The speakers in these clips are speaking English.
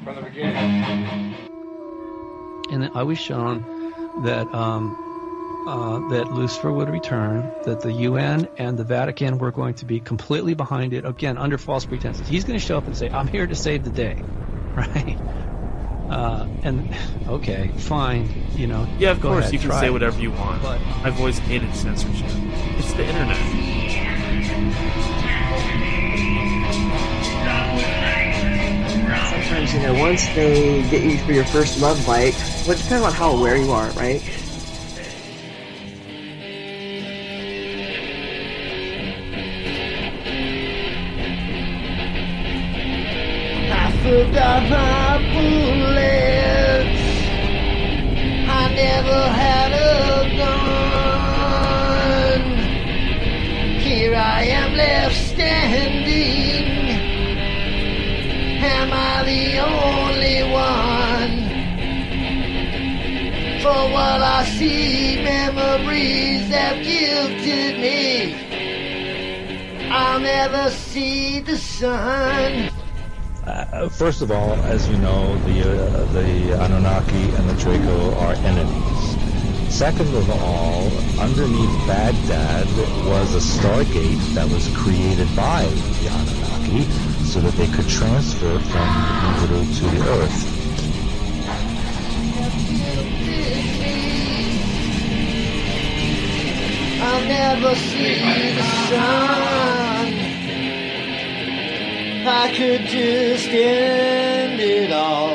from the beginning. And I was shown that that Lucifer would return, that the UN and the Vatican were going to be completely behind it, again, under false pretenses. He's going to show up and say, I'm here to save the day, right? And, okay, fine, you know. Yeah, of course, ahead, you can say whatever you want. But I've always hated censorship. It's the internet. Sometimes, you know, once they get you for your first love bite, well, it depends on how aware you are, right? I forgot my bullets. I never had a gun. Here I am left standing. Am I the only one? For what I see, memories have gifted me. I'll never see the sun. First of all, as you know, the Anunnaki and the Draco are enemies. Second of all, underneath Baghdad was a stargate that was created by the Anunnaki so that they could transfer from Jupiter to the Earth. I'll never see the sun. I could just end it all,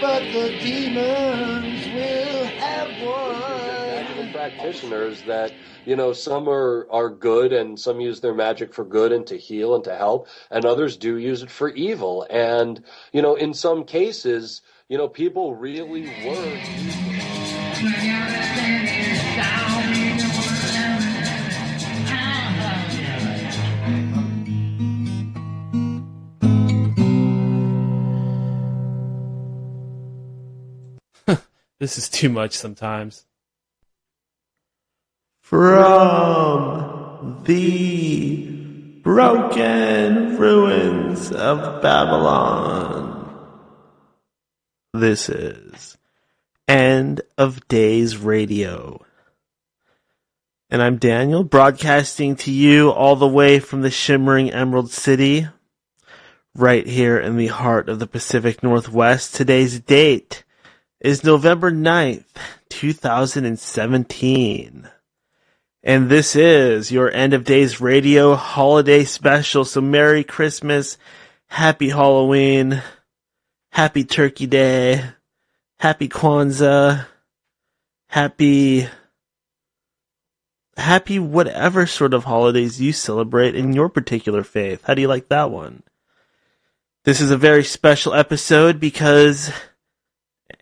but the demons will have won. Magical practitioners that, you know, some are good and some use their magic for good and to heal and to help, and others do use it for evil. And, you know, in some cases, you know, people really were. This is too much sometimes. From the broken ruins of Babylon, this is End of Days Radio. And I'm Daniel, broadcasting to you all the way from the shimmering Emerald City, right here in the heart of the Pacific Northwest. Today's date is November 9th, 2017. And this is your End of Days Radio holiday special. So Merry Christmas, Happy Halloween, Happy Turkey Day, Happy Kwanzaa, Happy whatever sort of holidays you celebrate in your particular faith. How do you like that one? This is a very special episode because,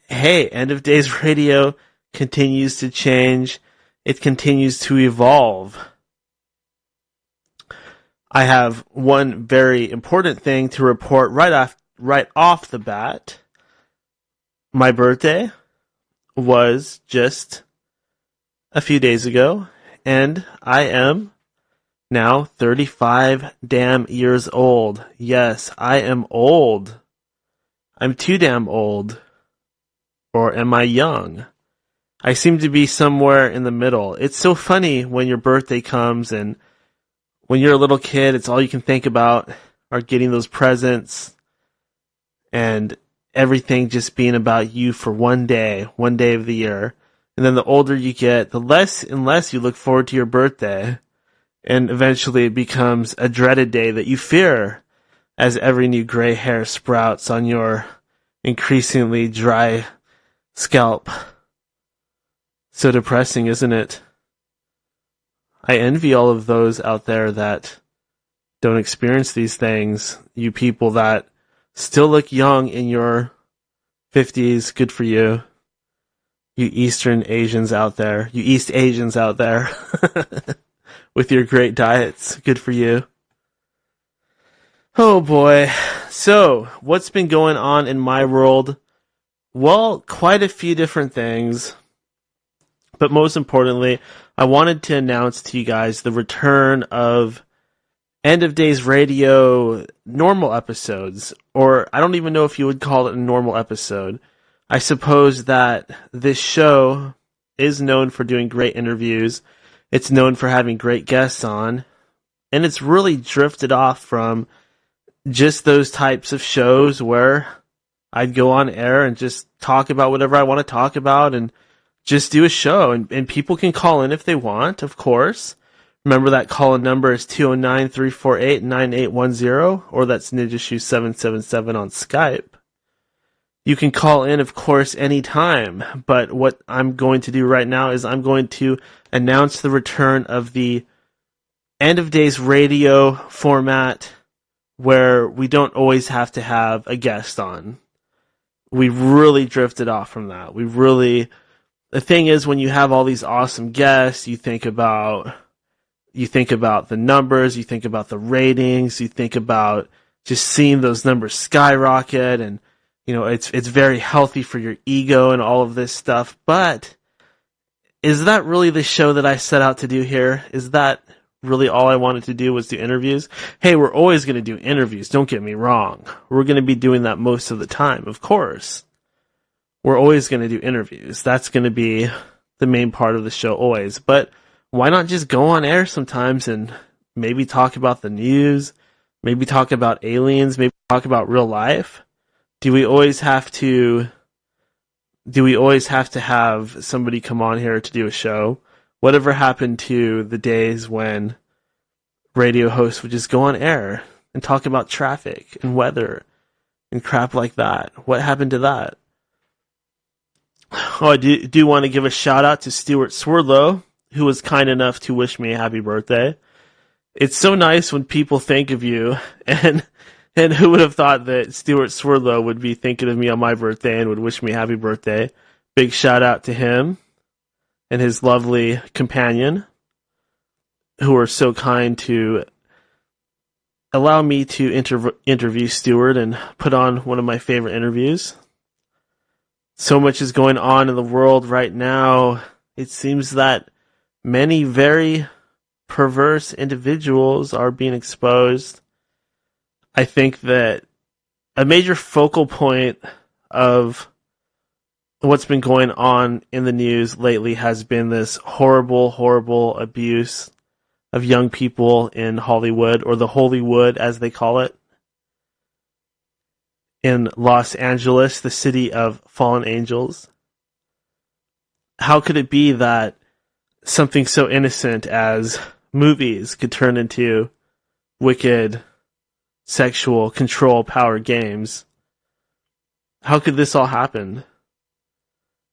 hey, End of Days Radio continues to change. It continues to evolve. I have one very important thing to report right off the bat. My birthday was just a few days ago, and I am now 35 damn years old. Yes, I am old. I'm too damn old. Or am I young? I seem to be somewhere in the middle. It's so funny when your birthday comes and when you're a little kid, it's all you can think about are getting those presents and everything just being about you for one day of the year. And then the older you get, the less and less you look forward to your birthday. And eventually it becomes a dreaded day that you fear as every new gray hair sprouts on your increasingly dry scalp. So depressing, isn't it? I envy all of those out there that don't experience these things. You people that still look young in your 50s, good for you. You East Asians out there with your great diets, good for you. Oh boy. So, what's been going on in my world? Well, quite a few different things. But most importantly, I wanted to announce to you guys the return of End of Days Radio normal episodes, or I don't even know if you would call it a normal episode. I suppose that this show is known for doing great interviews. It's known for having great guests on, and it's really drifted off from just those types of shows where I'd go on air and just talk about whatever I want to talk about and just do a show, and people can call in if they want, of course. Remember that call-in number is 209-348-9810, or that's NinjaShoe777 on Skype. You can call in, of course, anytime, but what I'm going to do right now is I'm going to announce the return of the End of Days Radio format where we don't always have to have a guest on. We really drifted off from that. The thing is, when you have all these awesome guests, you think about the numbers, you think about the ratings, you think about just seeing those numbers skyrocket, and it's very healthy for your ego and all of this stuff. But is that really the show that I set out to do here? Is that really all I wanted to do was do interviews? Hey, we're always going to do interviews, don't get me wrong. We're going to be doing that most of the time, of course. We're always going to do interviews. That's going to be the main part of the show always. But why not just go on air sometimes and maybe talk about the news, maybe talk about aliens, maybe talk about real life? Do we always have to have somebody come on here to do a show? Whatever happened to the days when radio hosts would just go on air and talk about traffic and weather and crap like that? What happened to that? Oh, I do want to give a shout out to Stuart Swerdlow, who was kind enough to wish me a happy birthday. It's so nice when people think of you, and who would have thought that Stuart Swerdlow would be thinking of me on my birthday and would wish me a happy birthday. Big shout out to him and his lovely companion, who were so kind to allow me to interview Stuart and put on one of my favorite interviews. So much is going on in the world right now. It seems that many very perverse individuals are being exposed. I think that a major focal point of what's been going on in the news lately has been this horrible, horrible abuse of young people in Hollywood, or the Hollywood as they call it, in Los Angeles, the city of fallen angels. How could it be that something so innocent as movies could turn into wicked sexual control power games? How could this all happen?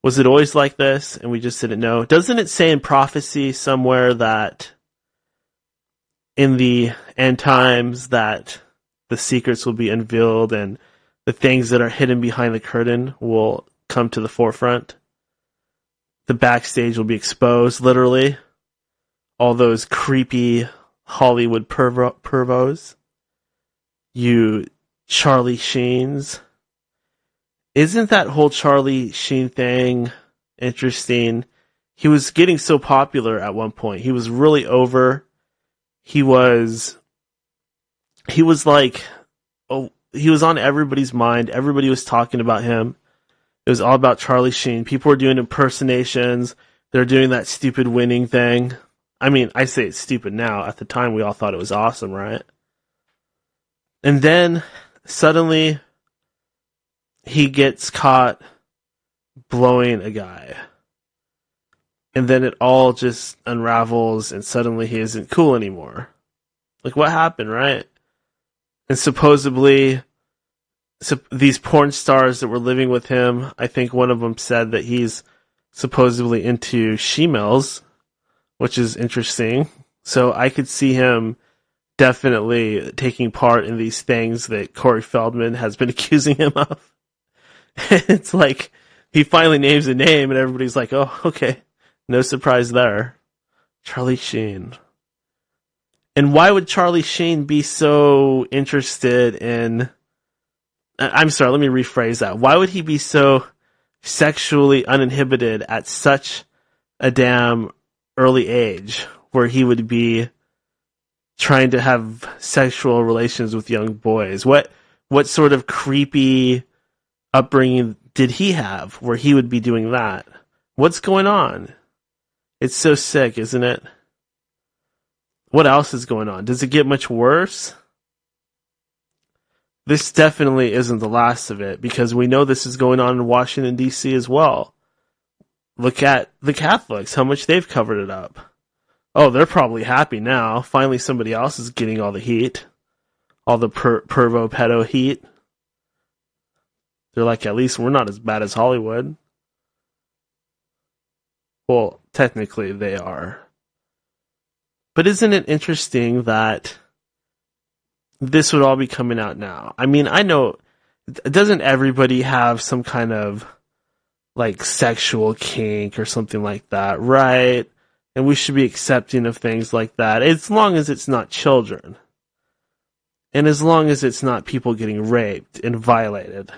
Was it always like this and we just didn't know? Doesn't it say in prophecy somewhere that in the end times that the secrets will be unveiled and the things that are hidden behind the curtain will come to the forefront? The backstage will be exposed, literally. All those creepy Hollywood pervos. You Charlie Sheens. Isn't that whole Charlie Sheen thing interesting? He was getting so popular at one point. He was really over. He was like, oh, he was on everybody's mind. Everybody was talking about him. It was all about Charlie Sheen. People were doing impersonations. They're doing that stupid winning thing. I mean, I say it's stupid now. At the time, we all thought it was awesome, right? And then, suddenly, he gets caught blowing a guy. And then it all just unravels, and suddenly he isn't cool anymore. Like, what happened, right? And supposedly, these porn stars that were living with him, I think one of them said that he's supposedly into she-males, which is interesting. So I could see him definitely taking part in these things that Corey Feldman has been accusing him of. It's like, he finally names a name and everybody's like, oh, okay. No surprise there. Charlie Sheen. And why would Charlie Sheen be so interested in... I'm sorry, let me rephrase that. Why would he be so sexually uninhibited at such a damn early age, where he would be trying to have sexual relations with young boys? What sort of creepy upbringing did he have where he would be doing that? What's going on? It's so sick, isn't it? What else is going on? Does it get much worse? This definitely isn't the last of it, because we know this is going on in Washington, D.C. as well. Look at the Catholics, how much they've covered it up. Oh, they're probably happy now. Finally somebody else is getting all the heat. All the pervo-pedo heat. They're like, at least we're not as bad as Hollywood. Well, technically they are. But isn't it interesting that this would all be coming out now? I mean, I know, doesn't everybody have some kind of like sexual kink or something like that, right? And we should be accepting of things like that, as long as it's not children. And as long as it's not people getting raped and violated,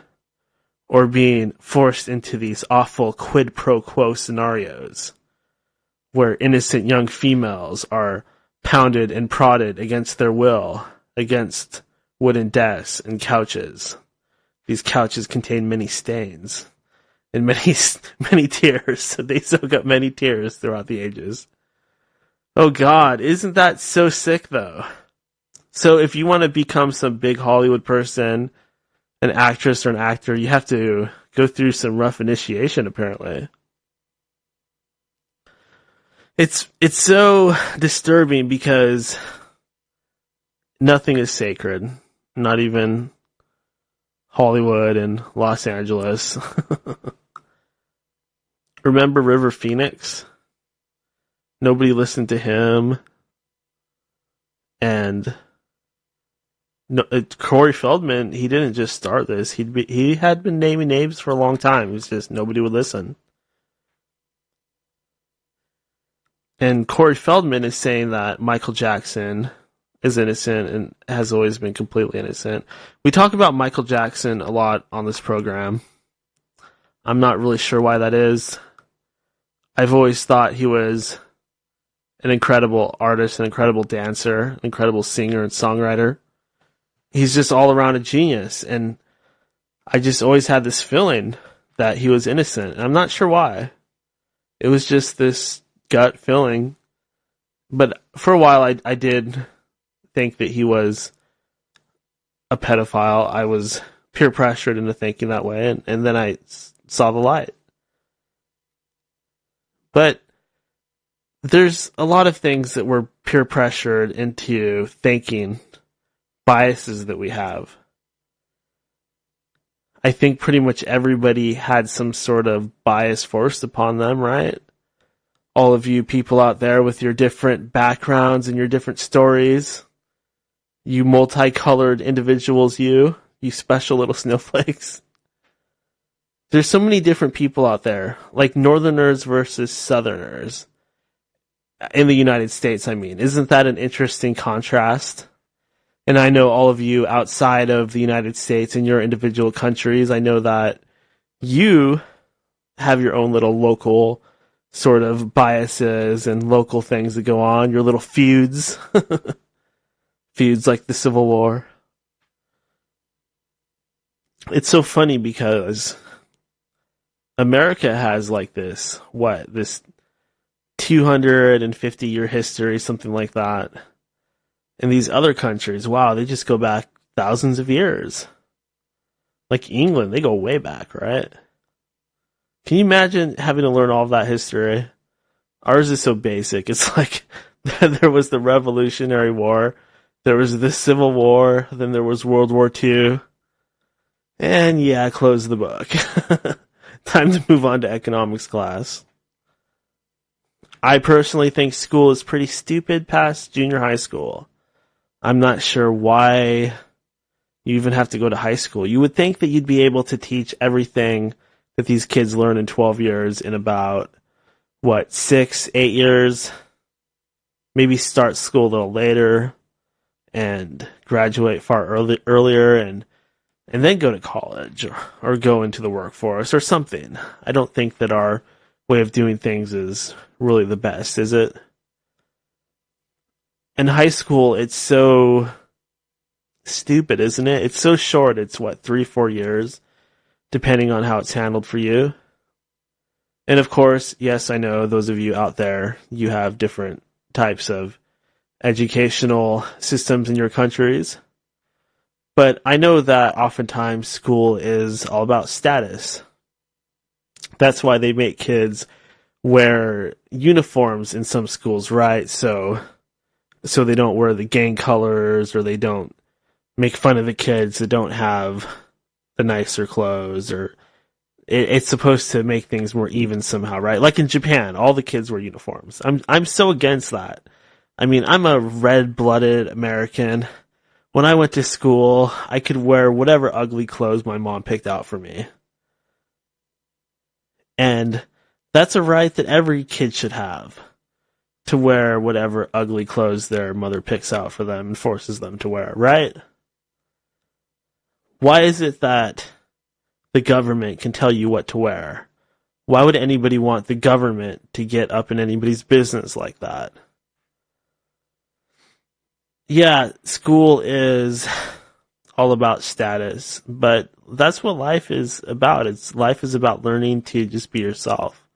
or being forced into these awful quid pro quo scenarios, where innocent young females are pounded and prodded against their will, against wooden desks and couches. These couches contain many stains and many tears. They soak up many tears throughout the ages. Oh God, isn't that so sick though? So if you want to become some big Hollywood person, an actress or an actor, you have to go through some rough initiation, apparently. It's so disturbing because nothing is sacred. Not even Hollywood and Los Angeles. Remember River Phoenix? Nobody listened to him. And no, Corey Feldman, he didn't just start this. He had been naming names for a long time. It was just nobody would listen. And Corey Feldman is saying that Michael Jackson is innocent and has always been completely innocent. We talk about Michael Jackson a lot on this program. I'm not really sure why that is. I've always thought he was an incredible artist, an incredible dancer, an incredible singer and songwriter. He's just all around a genius, and I just always had this feeling that he was innocent, and I'm not sure why. It was just this gut feeling, but for a while I did think that he was a pedophile. I was peer pressured into thinking that way, and then I saw the light. But there's a lot of things that we're peer pressured into thinking, biases that we have. I think pretty much everybody had some sort of bias forced upon them, right? All of you people out there with your different backgrounds and your different stories, you multicolored individuals, you special little snowflakes. There's so many different people out there, like Northerners versus Southerners. In the United States, I mean. Isn't that an interesting contrast? And I know all of you outside of the United States in your individual countries, I know that you have your own little local sort of biases and local things that go on, your little feuds. Feuds like the Civil War. It's so funny because America has like this 250-year history, something like that. And these other countries, wow, they just go back thousands of years. Like England, they go way back, right? Can you imagine having to learn all of that history? Ours is so basic. It's like there was the Revolutionary War, there was the Civil War, then there was World War II. And yeah, close the book. Time to move on to economics class. I personally think school is pretty stupid past junior high school. I'm not sure why you even have to go to high school. You would think that you'd be able to teach everything that these kids learn in 12 years in about, 6, 8 years? Maybe start school a little later and graduate far earlier and then go to college or go into the workforce or something. I don't think that our way of doing things is really the best, is it? in high school, it's so stupid, isn't it? It's so short. It's what, 3-4 years, depending on how it's handled for you. And of course, yes, I know those of you out there, you have different types of educational systems in your countries. But I know that oftentimes school is all about status. That's why they make kids wear uniforms in some schools, right? So they don't wear the gang colors, or they don't make fun of the kids that don't have the nicer clothes, or it's supposed to make things more even somehow, right? Like in Japan, all the kids wear uniforms. I'm so against that. I mean, I'm a red-blooded American. When I went to school, I could wear whatever ugly clothes my mom picked out for me. And that's a right that every kid should have, to wear whatever ugly clothes their mother picks out for them and forces them to wear, right? Why is it that the government can tell you what to wear? Why would anybody want the government to get up in anybody's business like that? Yeah, school is all about status, but that's what life is about. Life is about learning to just be yourself.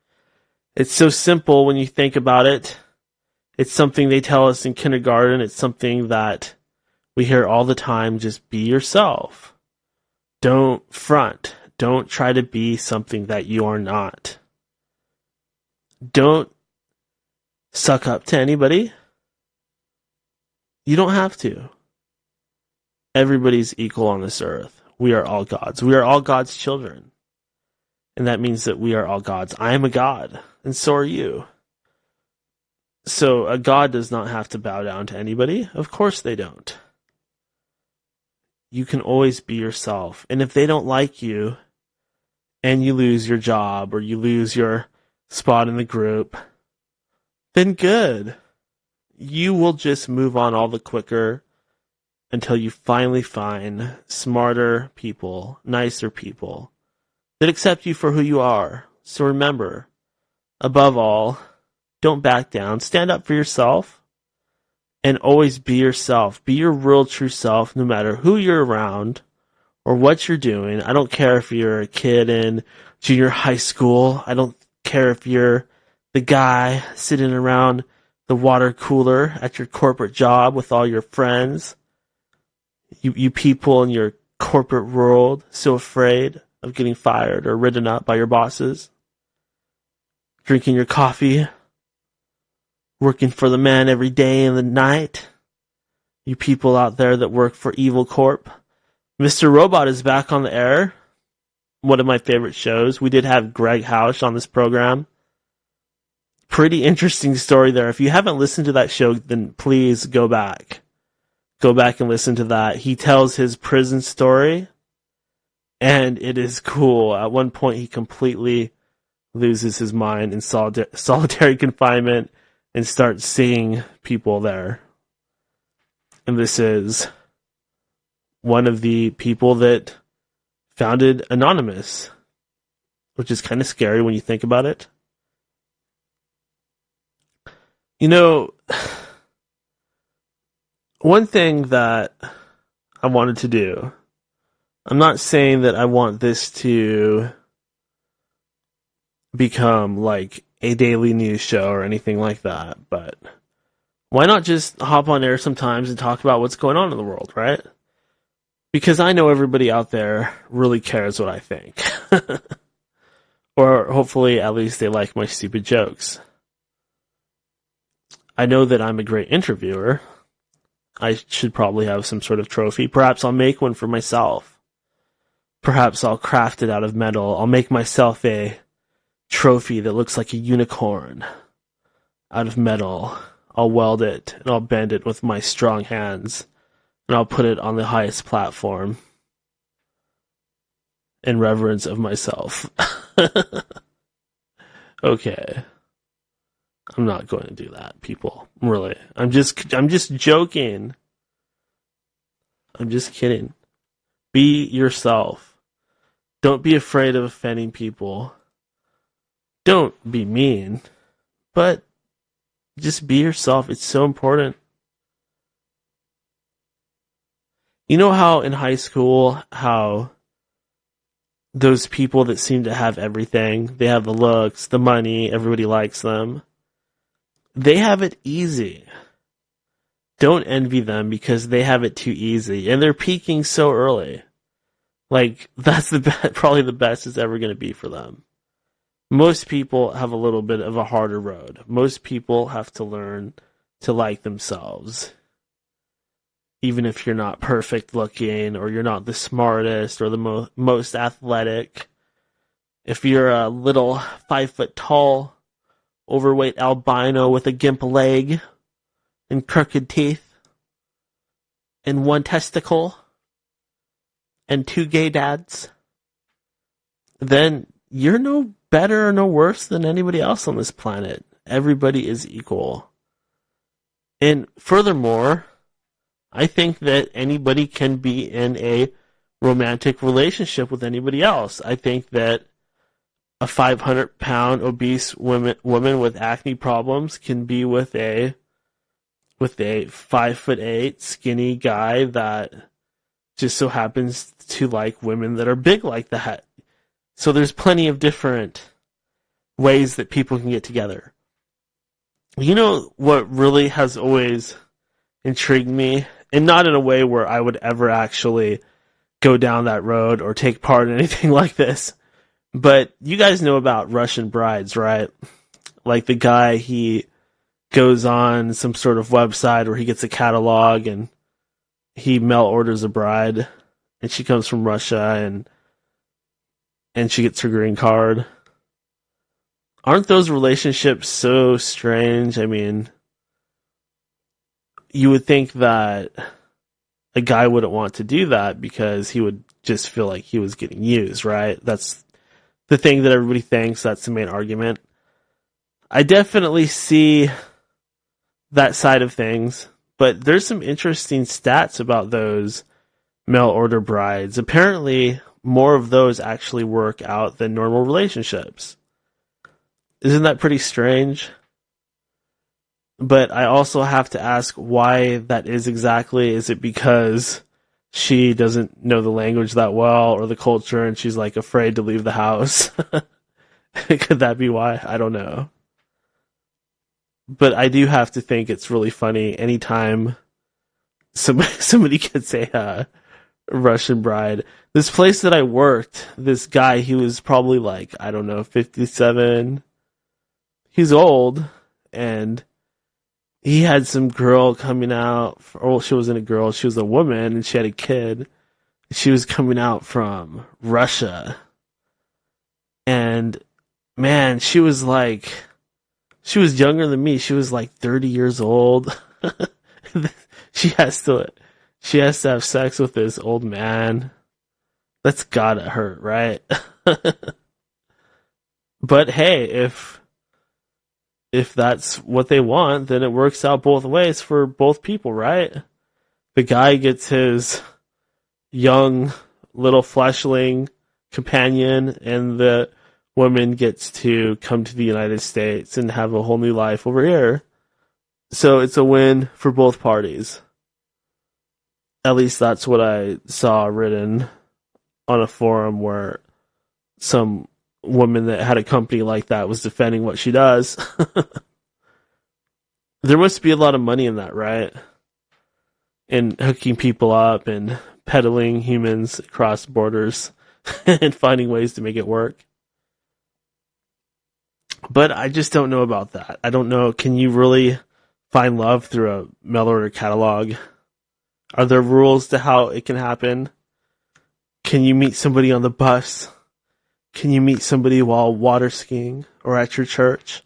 It's so simple when you think about it. It's something they tell us in kindergarten. It's something that we hear all the time. Just be yourself. Don't front. Don't try to be something that you are not. Don't suck up to anybody. You don't have to. Everybody's equal on this earth. We are all gods. We are all God's children. And that means that we are all gods. I am a god, and so are you. So a god does not have to bow down to anybody. Of course they don't. You can always be yourself. And if they don't like you, and you lose your job, or you lose your spot in the group, then good. You will just move on all the quicker until you finally find smarter people, nicer people that accept you for who you are. So remember, above all, don't back down. Stand up for yourself and always be yourself. Be your real true self no matter who you're around or what you're doing. I don't care if you're a kid in junior high school. I don't care if you're the guy sitting around the water cooler at your corporate job with all your friends. You people in your corporate world so afraid of getting fired or written up by your bosses. Drinking your coffee. Working for the man every day and the night. You people out there that work for Evil Corp. Mr. Robot is back on the air. One of my favorite shows. We did have Greg Hausch on this program. Pretty interesting story there. If you haven't listened to that show, then please go back. Go back and listen to that. He tells his prison story, and it is cool. At one point, he completely loses his mind in solitary confinement and starts seeing people there. And this is one of the people that founded Anonymous, which is kind of scary when you think about it. You know, one thing that I wanted to do, I'm not saying that I want this to become like a daily news show or anything like that, but why not just hop on air sometimes and talk about what's going on in the world, right? Because I know everybody out there really cares what I think. Or hopefully at least they like my stupid jokes. I know that I'm a great interviewer. I should probably have some sort of trophy. Perhaps I'll make one for myself. Perhaps I'll craft it out of metal. I'll make myself a trophy that looks like a unicorn out of metal. I'll weld it and I'll bend it with my strong hands and I'll put it on the highest platform in reverence of myself. Okay. I'm not going to do that, people. Really. I'm just joking. I'm just kidding. Be yourself. Don't be afraid of offending people. Don't be mean. But just be yourself. It's so important. You know how in high school, how those people that seem to have everything, they have the looks, the money, everybody likes them. They have it easy. Don't envy them because they have it too easy. And they're peaking so early. Like, that's probably the best it's ever going to be for them. Most people have a little bit of a harder road. Most people have to learn to like themselves. Even if you're not perfect looking, or you're not the smartest, or the most athletic. If you're a little 5 foot tall, overweight albino with a gimp leg, and crooked teeth, and one testicle, and 2 gay dads, then you're no better or no worse than anybody else on this planet. Everybody is equal. And furthermore, I think that anybody can be in a romantic relationship with anybody else. I think that a 500-pound obese woman with acne problems can be with a 5'8" skinny guy that just so happens to like women that are big like that. So there's plenty of different ways that people can get together. You know what really has always intrigued me, and not in a way where I would ever actually go down that road or take part in anything like this, but you guys know about Russian brides, right? Like the guy, he goes on some sort of website where he gets a catalog and he mail orders a bride, and she comes from Russia and she gets her green card. Aren't those relationships so strange? I mean, you would think that a guy wouldn't want to do that because he would just feel like he was getting used, right? That's the thing that everybody thinks. That's the main argument. I definitely see that side of things, but there's some interesting stats about those mail order brides. Apparently, more of those actually work out than normal relationships. Isn't that pretty strange? But I also have to ask why that is exactly. Is it because she doesn't know the language that well or the culture and she's like afraid to leave the house? Could that be why? I don't know. But I do have to think it's really funny anytime somebody gets a Russian bride. This place that I worked, this guy, he was probably like, I don't know, 57. He's old, and he had some girl coming out, or she wasn't a girl, she was a woman, and she had a kid. She was coming out from Russia. And, man, she was younger than me. She was like 30 years old. She has to have sex with this old man. That's gotta hurt, right? But hey, if that's what they want, then it works out both ways for both people, right? The guy gets his young little fleshling companion, and the woman gets to come to the United States and have a whole new life over here. So it's a win for both parties. At least that's what I saw written on a forum where some woman that had a company like that was defending what she does. There must be a lot of money in that, right? In hooking people up and peddling humans across borders and finding ways to make it work. But I just don't know about that. I don't know. Can you really find love through a mail order catalog? Are there rules to how it can happen? Can you meet somebody on the bus? Can you meet somebody while water skiing, or at your church,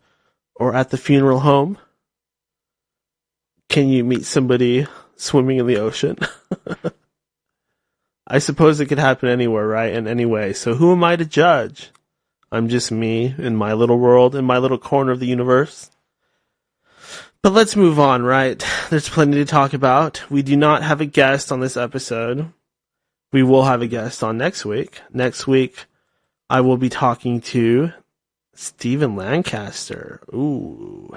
or at the funeral home? Can you meet somebody swimming in the ocean? I suppose it could happen anywhere, right? In any way. So who am I to judge? I'm just me in my little world, in my little corner of the universe. But let's move on, right? There's plenty to talk about. We do not have a guest on this episode. We will have a guest on next week. Next week, I will be talking to Stephen Lancaster. Ooh,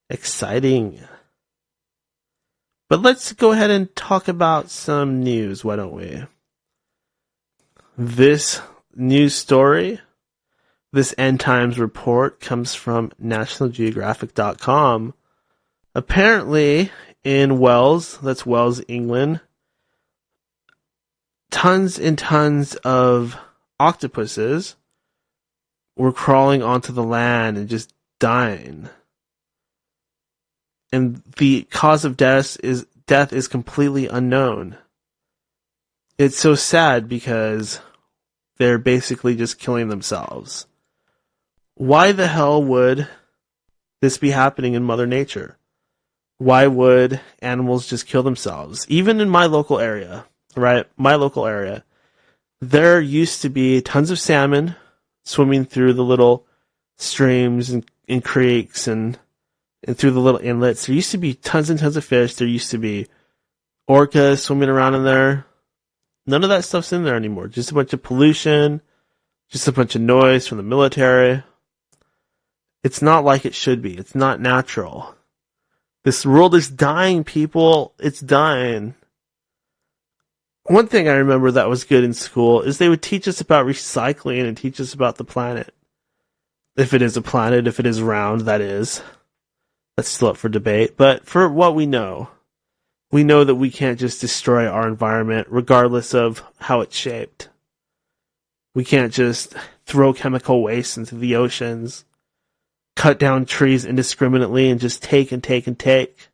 exciting. But let's go ahead and talk about some news, why don't we? This news story, this end times report, comes from nationalgeographic.com. Apparently, in Wales, that's Wales, England, tons and tons of octopuses were crawling onto the land and just dying. And the cause of death is completely unknown. It's so sad because they're basically just killing themselves. Why the hell would this be happening in Mother Nature? Why would animals just kill themselves? Even in my local area, right? My local area, there used to be tons of salmon swimming through the little streams and creeks and through the little inlets. There used to be tons and tons of fish. There used to be orcas swimming around in there. None of that stuff's in there anymore. Just a bunch of pollution, just a bunch of noise from the military. It's not like it should be. It's not natural. This world is dying, people. It's dying. One thing I remember that was good in school is they would teach us about recycling and teach us about the planet. If it is a planet, if it is round, that is. That's still up for debate. But for what we know that we can't just destroy our environment regardless of how it's shaped. We can't just throw chemical waste into the oceans, cut down trees indiscriminately and just take and take and take.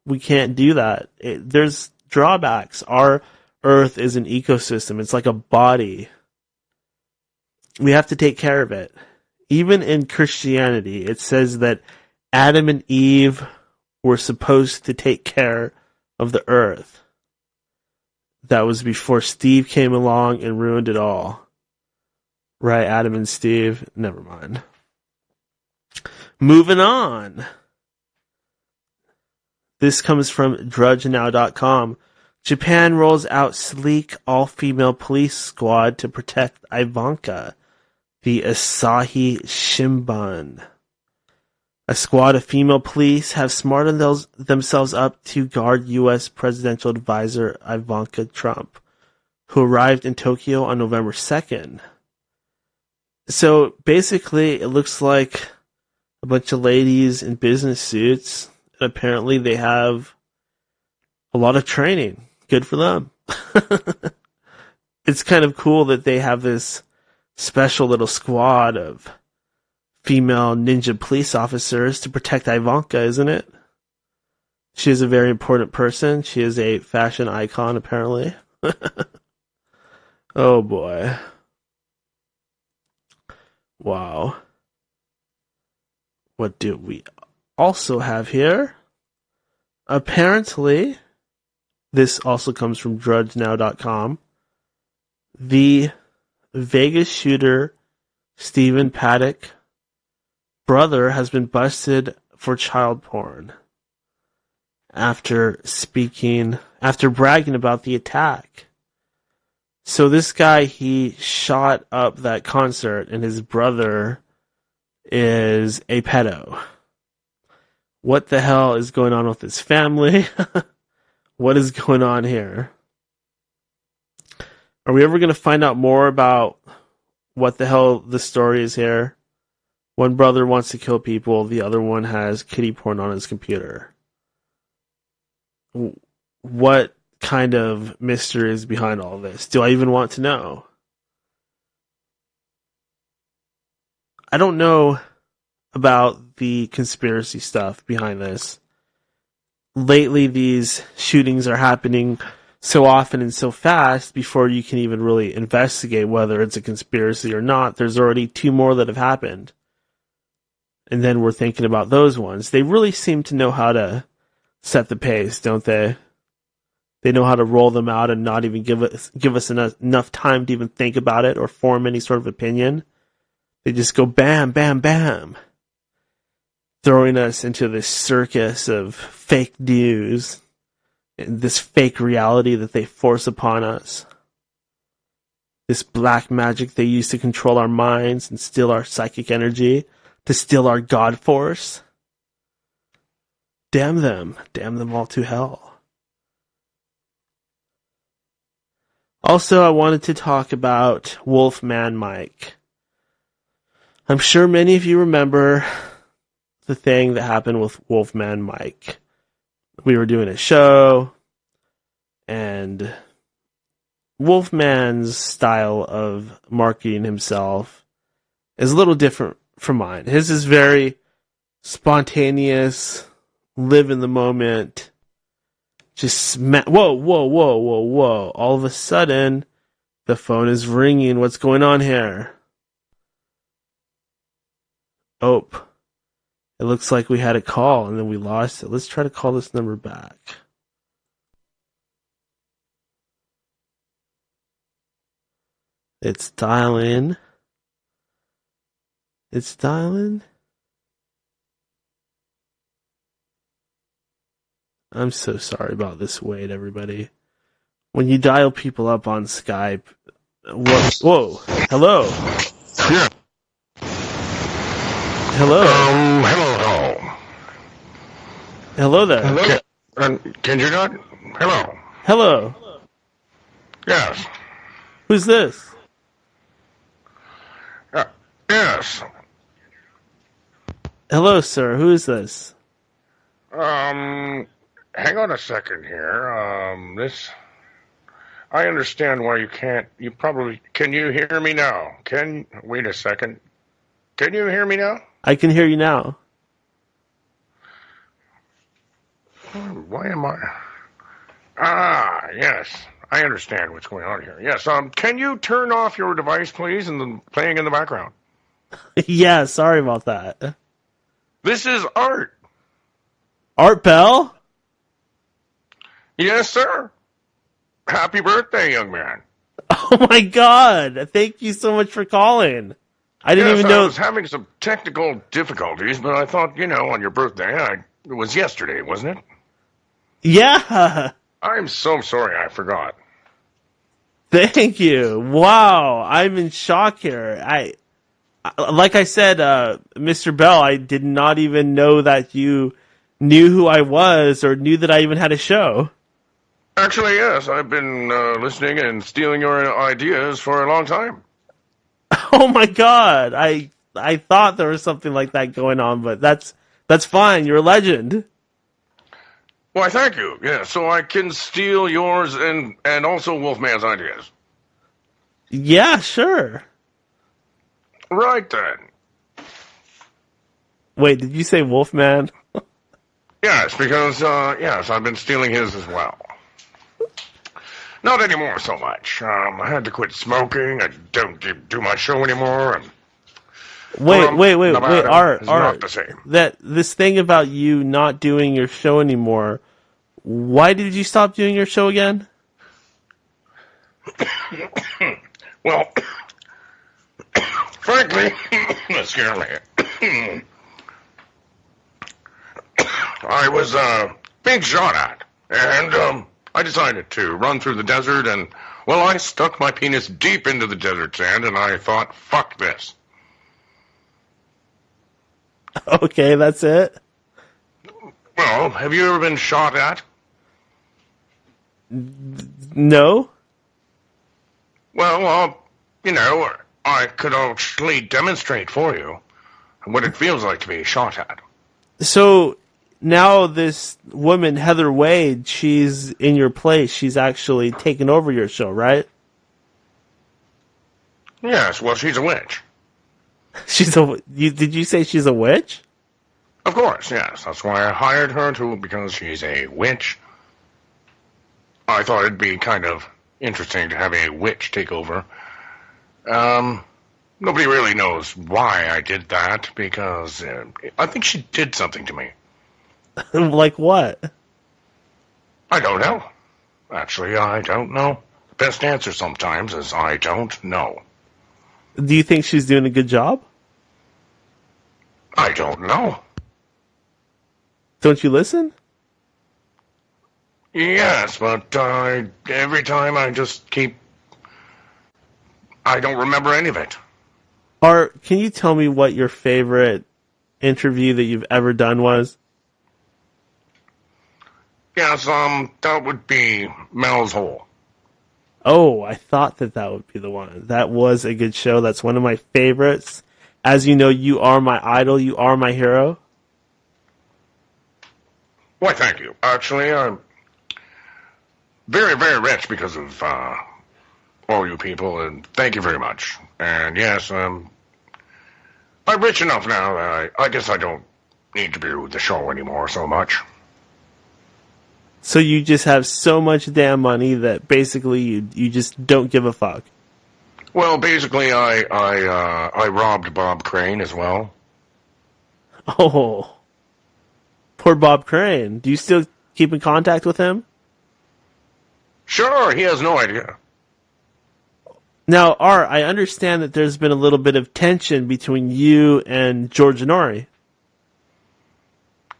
We can't do that. There's drawbacks. Our Earth is an ecosystem. It's like a body. We have to take care of it. Even in Christianity, it says that Adam and Eve were supposed to take care of the earth. That was before Steve came along and ruined it all. Right, Adam and Steve? Never mind. Moving on. This comes from drudgenow.com. Japan rolls out sleek all-female police squad to protect Ivanka. The Asahi Shimbun. A squad of female police have smartened themselves up to guard U.S. presidential advisor Ivanka Trump, who arrived in Tokyo on November 2nd. So basically, it looks like a bunch of ladies in business suits. And apparently, they have a lot of training. Good for them. It's kind of cool that they have this special little squad of female ninja police officers to protect Ivanka, isn't it? She is a very important person. She is a fashion icon, apparently. Oh boy. Wow. What do we also have here? Apparently, this also comes from drudgenow.com. The Vegas shooter Stephen Paddock brother has been busted for child porn after bragging about the attack. So this guy, he shot up that concert and his brother is a pedo. What the hell is going on with his family? What is going on here? Are we ever going to find out more about what the hell the story is here? One brother wants to kill people, the other one has kiddie porn on his computer. What kind of mystery is behind all this? Do I even want to know? I don't know about the conspiracy stuff behind this. Lately, these shootings are happening so often and so fast before you can even really investigate whether it's a conspiracy or not. There's already 2 more that have happened. And then we're thinking about those ones. They really seem to know how to set the pace, don't they? They know how to roll them out and not even give us enough time to even think about it or form any sort of opinion. They just go bam, bam, bam, throwing us into this circus of fake news and this fake reality that they force upon us. This black magic they use to control our minds and steal our psychic energy, to steal our God force. Damn them. Damn them all to hell. Also, I wanted to talk about Wolfman Mike. I'm sure many of you remember the thing that happened with Wolfman Mike. We were doing a show, and Wolfman's style of marketing himself is a little different from mine. His is very spontaneous, live in the moment, just whoa. All of a sudden, the phone is ringing. What's going on here? Oh, it looks like we had a call and then we lost it. Let's try to call this number back. It's dialing. It's dialing. I'm so sorry about this wait, everybody. When you dial people up on Skype, whoa, hello. Yeah. Hello. Hello. Hello there. Hello. Can you not? Hello. Hello. Yes. Who's this? Yes. Hello, sir. Who is this? Hang on a second here. I understand why you can't. Can you hear me now? Wait a second. Can you hear me now? I can hear you now. Why am I? Yes. I understand what's going on here. Yes. Can you turn off your device, please, and the playing in the background? Yeah, sorry about that. This is Art. Art Bell? Yes, sir. Happy birthday, young man. Oh my god. Thank you so much for calling. I didn't even know. I was having some technical difficulties, but I thought, on your birthday, it was yesterday, wasn't it? Yeah. I'm so sorry I forgot. Thank you. Wow. I'm in shock here. Like I said, Mr. Bell, I did not even know that you knew who I was or knew that I even had a show. Actually, yes. I've been listening and stealing your ideas for a long time. Oh my god. I thought there was something like that going on, but that's fine. You're a legend. Why, thank you. Yeah, so I can steal yours and also Wolfman's ideas. Yeah, sure. Right then. Wait, did you say Wolfman? Yes, because, I've been stealing his as well. Not anymore so much. I had to quit smoking. I don't do my show anymore. And Wait, Art, not the same. This thing about you not doing your show anymore, why did you stop doing your show again? Well, frankly, that scared me. I was being shot at, and I decided to run through the desert, and, I stuck my penis deep into the desert sand, and I thought, fuck this. Okay, that's it? Well, have you ever been shot at? No? Well, I could actually demonstrate for you what it feels like to be shot at. So, now this woman, Heather Wade, she's in your place. She's actually taken over your show, right? Yes, well, she's a witch. Did you say she's a witch? Of course, yes. That's why I hired her because she's a witch. I thought it'd be kind of interesting to have a witch take over. Nobody really knows why I did that because I think she did something to me. Like what? I don't know. Actually, I don't know. The best answer sometimes is I don't know. Do you think she's doing a good job? I don't know. Don't you listen? Yes, but every time I just keep... I don't remember any of it. Art, can you tell me what your favorite interview that you've ever done was? Yes, that would be Mel's Hole. Oh, I thought that would be the one. That was a good show. That's one of my favorites. As you know, you are my idol. You are my hero. Why, thank you. Actually, I'm very, very rich because of all you people, and thank you very much. And yes, I'm rich enough now that I guess I don't need to be with the show anymore so much. So you just have so much damn money that basically you just don't give a fuck. Well, basically, I robbed Bob Crane as well. Oh, poor Bob Crane. Do you still keep in contact with him? Sure, he has no idea. Now, Art, I understand that there's been a little bit of tension between you and George Honori.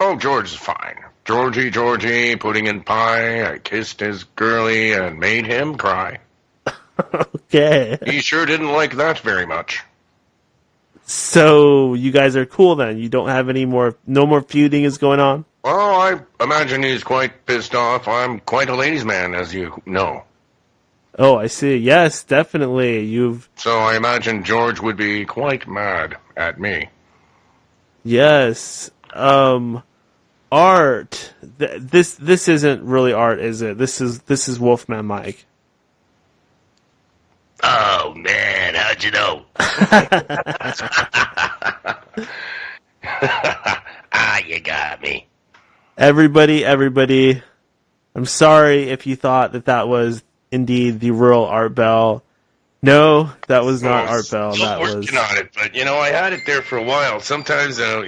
Oh, George is fine. Georgie, pudding and pie. I kissed his girlie and made him cry. Okay. He sure didn't like that very much. So you guys are cool then? You don't have no more feuding is going on? Well, I imagine he's quite pissed off. I'm quite a ladies' man, as you know. Oh, I see. Yes, definitely. So I imagine George would be quite mad at me. Yes. Art. This isn't really Art, is it? This is Wolfman Mike. Oh, man, how'd you know? You got me. Everybody, I'm sorry if you thought that was indeed the real Art Bell. No, that was not Art Bell. That was working on it, but, I had it there for a while. Sometimes, and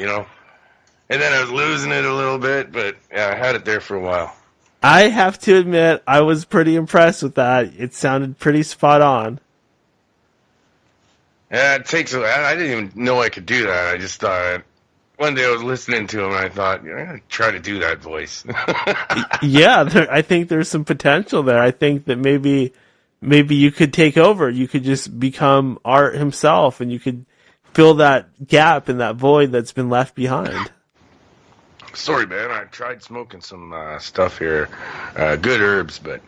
then I was losing it a little bit, but, yeah, I had it there for a while. I have to admit, I was pretty impressed with that. It sounded pretty spot on. Yeah, I didn't even know I could do that. I just thought, one day I was listening to him and I thought, I'm going to try to do that voice. Yeah, I think there's some potential there. I think that maybe you could take over. You could just become Art himself and you could fill that gap and that void that's been left behind. Sorry, man. I tried smoking some stuff here. Good herbs, but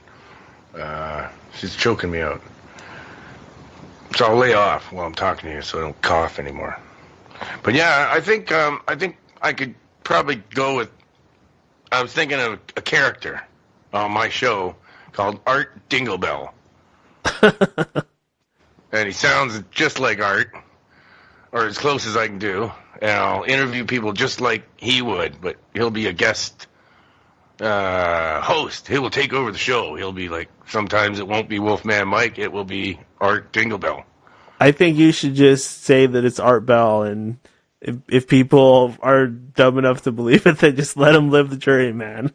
she's choking me out. So I'll lay off while I'm talking to you so I don't cough anymore. But yeah, I think I could probably go with. I was thinking of a character on my show called Art Dinglebell, and he sounds just like Art, or as close as I can do. And I'll interview people just like he would, but he'll be a guest host. He will take over the show. He'll be like, sometimes it won't be Wolfman Mike, it will be Art Dinglebell. I think you should just say that it's Art Bell, and if people are dumb enough to believe it, then just let them live the dream, man.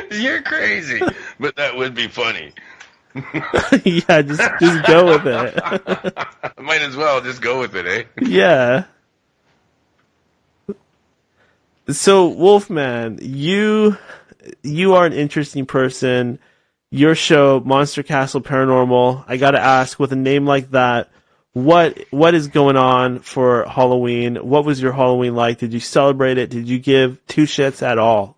You're crazy, but that would be funny. Yeah, just go with it. Might as well just go with it, eh? Yeah. So, Wolfman, you are an interesting person. Your show, Monster Castle Paranormal, I gotta ask, with a name like that, what is going on for Halloween? What was your Halloween like? Did you celebrate it? Did you give two shits at all?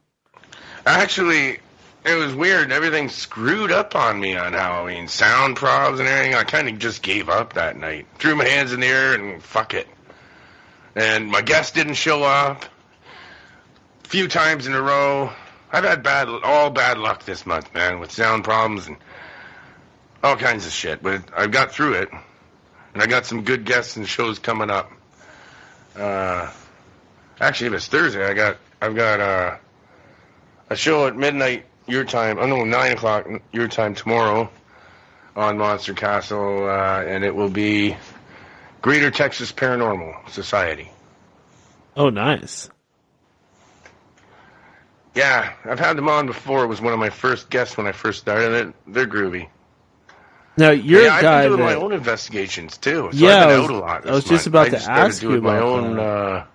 Actually, it was weird. Everything screwed up on me on Halloween. Sound probs and everything. I kind of just gave up that night. Threw my hands in the air and fuck it. And my guest didn't show up. A few times in a row. I've had all bad luck this month, man, with sound problems and all kinds of shit. But I've got through it. And I got some good guests and shows coming up. Actually, if it's Thursday, I've got a show at midnight your time. 9 o'clock your time tomorrow on Monster Castle, and it will be Greater Texas Paranormal Society. Oh, nice. Yeah, I've had them on before. It was one of my first guests when I first started. They're groovy. Now, you're a guy I've been doing that... my own investigations, too. So yeah, I've been out a lot I was just about to ask you about my own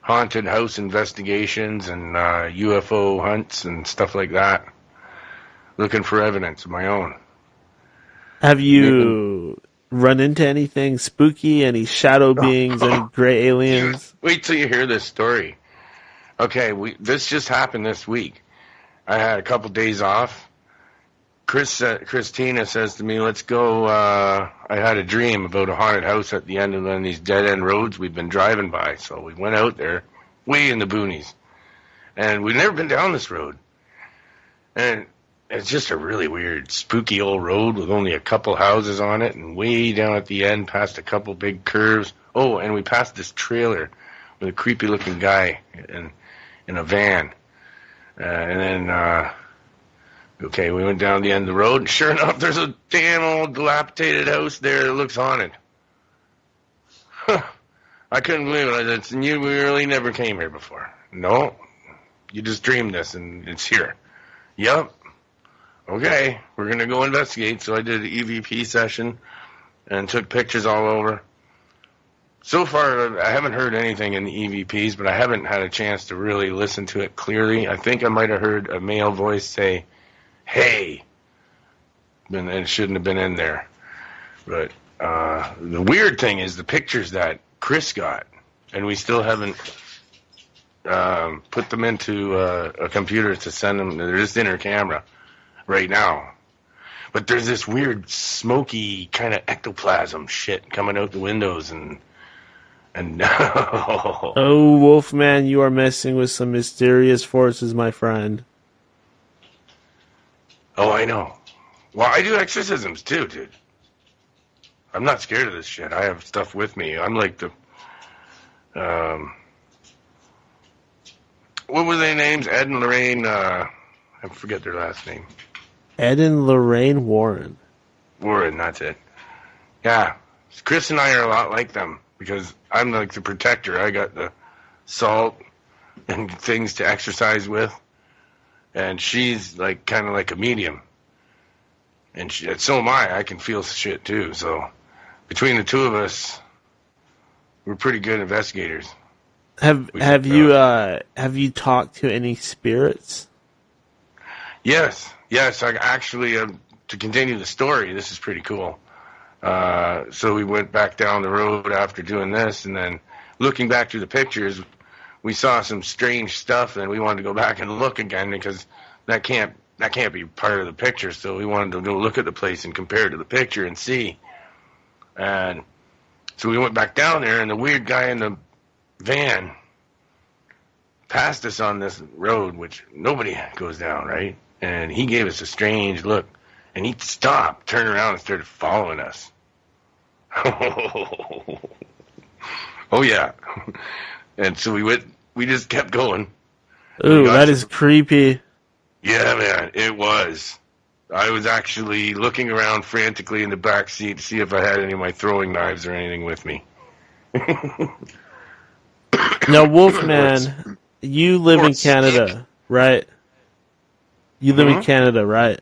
haunted house investigations and UFO hunts and stuff like that. Looking for evidence of my own. Have you run into anything spooky? Any shadow beings? Any gray aliens? Wait till you hear this story. Okay, this just happened this week. I had a couple days off. Christina says to me, let's go, I had a dream about a haunted house at the end of one of these dead-end roads we've been driving by. So we went out there, way in the boonies. And we'd never been down this road. And it's just a really weird, spooky old road with only a couple houses on it, and way down at the end, past a couple big curves. Oh, and we passed this trailer with a creepy-looking guy in a van. And then, okay, we went down the end of the road, and sure enough, there's a damn old dilapidated house there that looks haunted. I couldn't believe it. I said, we really never came here before. No, you just dreamed this, and it's here. Yep. Okay, we're going to go investigate. So I did an EVP session and took pictures all over. So far, I haven't heard anything in the EVPs, but I haven't had a chance to really listen to it clearly. I think I might have heard a male voice say, hey, and it shouldn't have been in there. But the weird thing is the pictures that Chris got, and we still haven't put them into a computer to send them. They're just in her camera right now. But there's this weird smoky kind of ectoplasm shit coming out the windows and Oh, Wolfman, you are messing with some mysterious forces, my friend. Oh, I know. Well, I do exorcisms too, dude. I'm not scared of this shit. I have stuff with me. I'm like the what were their names? Ed and Lorraine, I forget their last name. Ed and Lorraine Warren. Warren, that's it. Yeah. Chris and I are a lot like them because I'm like the protector. I got the salt and things to exercise with. And she's like kind of like a medium. And so am I. I can feel shit too. So between the two of us, we're pretty good investigators. Have you talked to any spirits? Yes. I actually to continue the story. This is pretty cool. So we went back down the road after doing this, and then looking back through the pictures, we saw some strange stuff, and we wanted to go back and look again because that can't be part of the picture. So we wanted to go look at the place and compare it to the picture and see. And so we went back down there, and the weird guy in the van passed us on this road, which nobody goes down, right? And he gave us a strange look, and he stopped, turned around, and started following us. Oh yeah. And so we just kept going. Ooh, that is creepy. Yeah, man, it was. I was actually looking around frantically in the back seat to see if I had any of my throwing knives or anything with me. Now, Wolfman, you live in Canada, right? You live in Canada, right?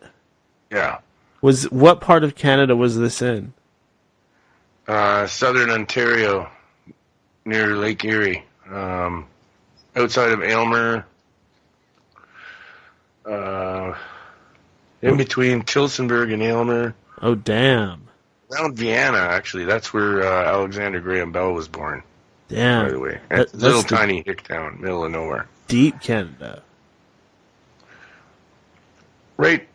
Yeah. What part of Canada was this in? Southern Ontario, near Lake Erie. Outside of Aylmer, in between Tillsonburg and Aylmer. Oh, damn. Around Vienna, actually. That's where Alexander Graham Bell was born. Damn. By the way. That's little tiny hick town, middle of nowhere. Deep Canada. Right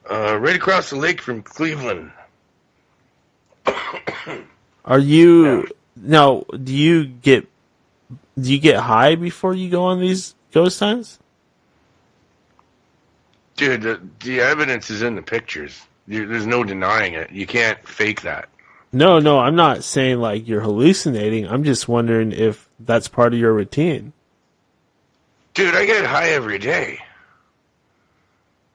across the lake from Cleveland. Are you... Now, do you get high before you go on these ghost hunts? Dude, the evidence is in the pictures. There's no denying it. You can't fake that. No, I'm not saying like you're hallucinating. I'm just wondering if that's part of your routine. Dude, I get high every day.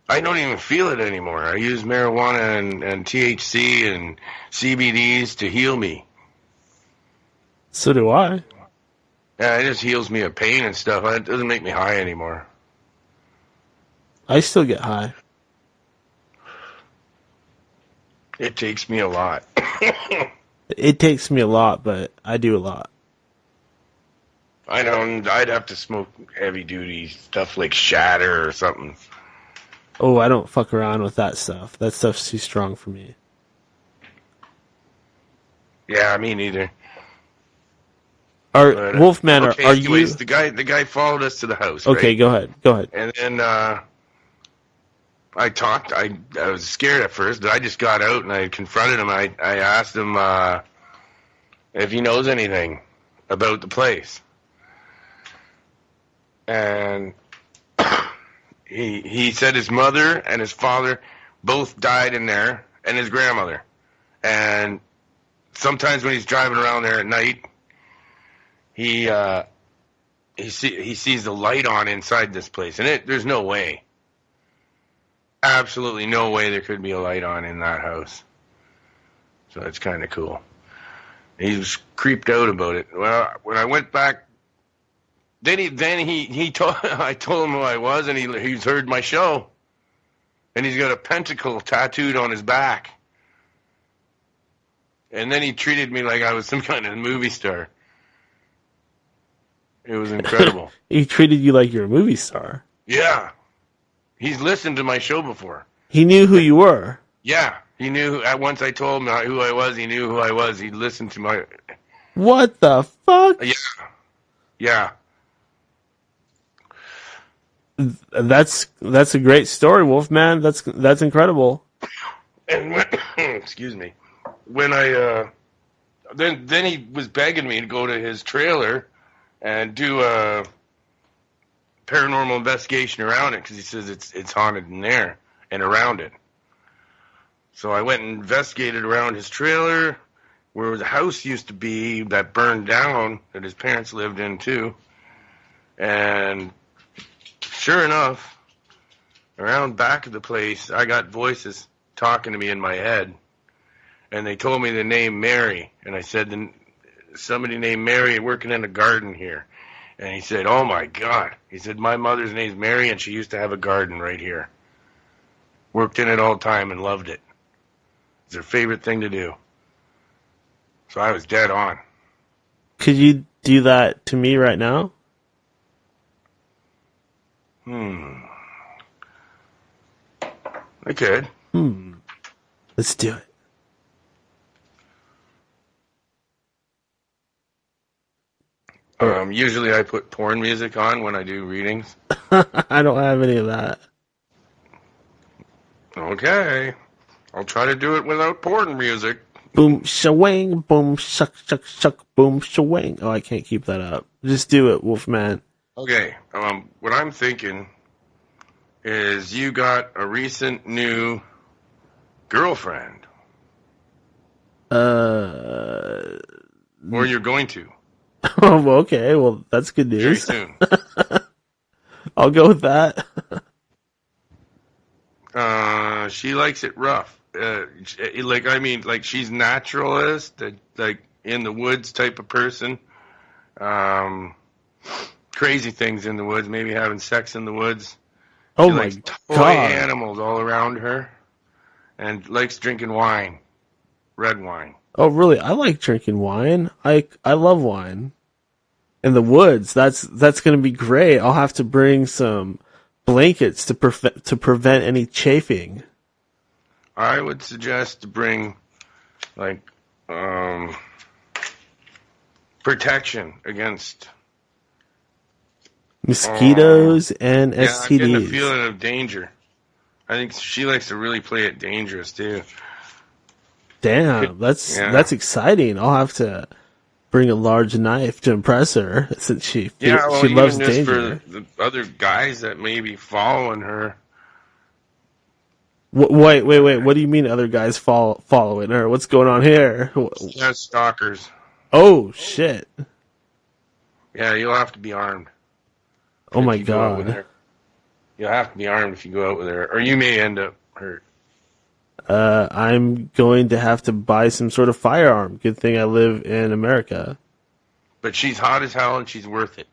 I don't even feel it anymore. I use marijuana and THC and CBDs to heal me. So do I. Yeah, it just heals me of pain and stuff. It doesn't make me high anymore. I still get high. It takes me a lot. It takes me a lot, but I do a lot. I don't. I'd have to smoke heavy duty stuff like shatter or something. Oh, I don't fuck around with that stuff. That stuff's too strong for me. Yeah, me neither. Are But, Wolfman? okay, Are anyways, you? the guy followed us to the house. Okay, right? go ahead. Go ahead. And then I talked. I was scared at first, but I just got out and I confronted him. I asked him if he knows anything about the place, and he said his mother and his father both died in there, and his grandmother. And sometimes when he's driving around there at night, he sees the light on inside this place, and there's no way. Absolutely no way there could be a light on in that house. So it's kind of cool. He was creeped out about it. Well, when I went back, he told I told him who I was, and he's heard my show, and he's got a pentacle tattooed on his back. And then he treated me like I was some kind of movie star. It was incredible. He treated you like you're a movie star. Yeah. He's listened to my show before. He knew who you were. Yeah, he knew. Once I told him who I was, he knew who I was. He listened to my. What the fuck? Yeah. That's a great story, Wolfman. That's incredible. And when, excuse me, when I then he was begging me to go to his trailer and do a paranormal investigation around it because he says it's haunted in there and around it. So I went and investigated around his trailer where the house used to be that burned down that his parents lived in too. And sure enough, around back of the place, I got voices talking to me in my head. And they told me the name Mary. And I said, somebody named Mary working in a garden here. And he said, oh my God. He said, my mother's name's Mary and she used to have a garden right here. Worked in it all the time and loved it. It's her favorite thing to do. So I was dead on. Could you do that to me right now? I could. Let's do it. Usually I put porn music on when I do readings. I don't have any of that. Okay. I'll try to do it without porn music. Boom, shawang, boom, shuck, shuck, shuck, boom, shawang. Oh, I can't keep that up. Just do it, Wolfman. Okay. What I'm thinking is you got a recent new girlfriend. Or you're going to. Oh, okay. Well, that's good Very news. soon. I'll go with that. She likes it rough. She's naturalist, like in the woods type of person. Crazy things in the woods, maybe having sex in the woods. Oh She my likes toy God. animals all around her, and likes drinking wine, red wine. Oh, really? I like drinking wine. I love wine. In the woods, that's going to be great. I'll have to bring some blankets to prevent any chafing. I would suggest to bring protection against Mosquitoes and Yeah, I'm getting a STDs. feeling of danger. I think she likes to really play it dangerous too. Damn, that's Yeah. exciting. I'll have to bring a large knife to impress her since she Yeah, she loves even just danger. for the other guys that may be following her. Wait. What do you mean other guys following her? What's going on here? She has stalkers. Oh, shit. Yeah, you'll have to be armed. Oh, if my you go out with God. her. You'll have to be armed if you go out with her, or you may end up hurt. I'm going to have to buy some sort of firearm. Good thing I live in America. But she's hot as hell, and she's worth it.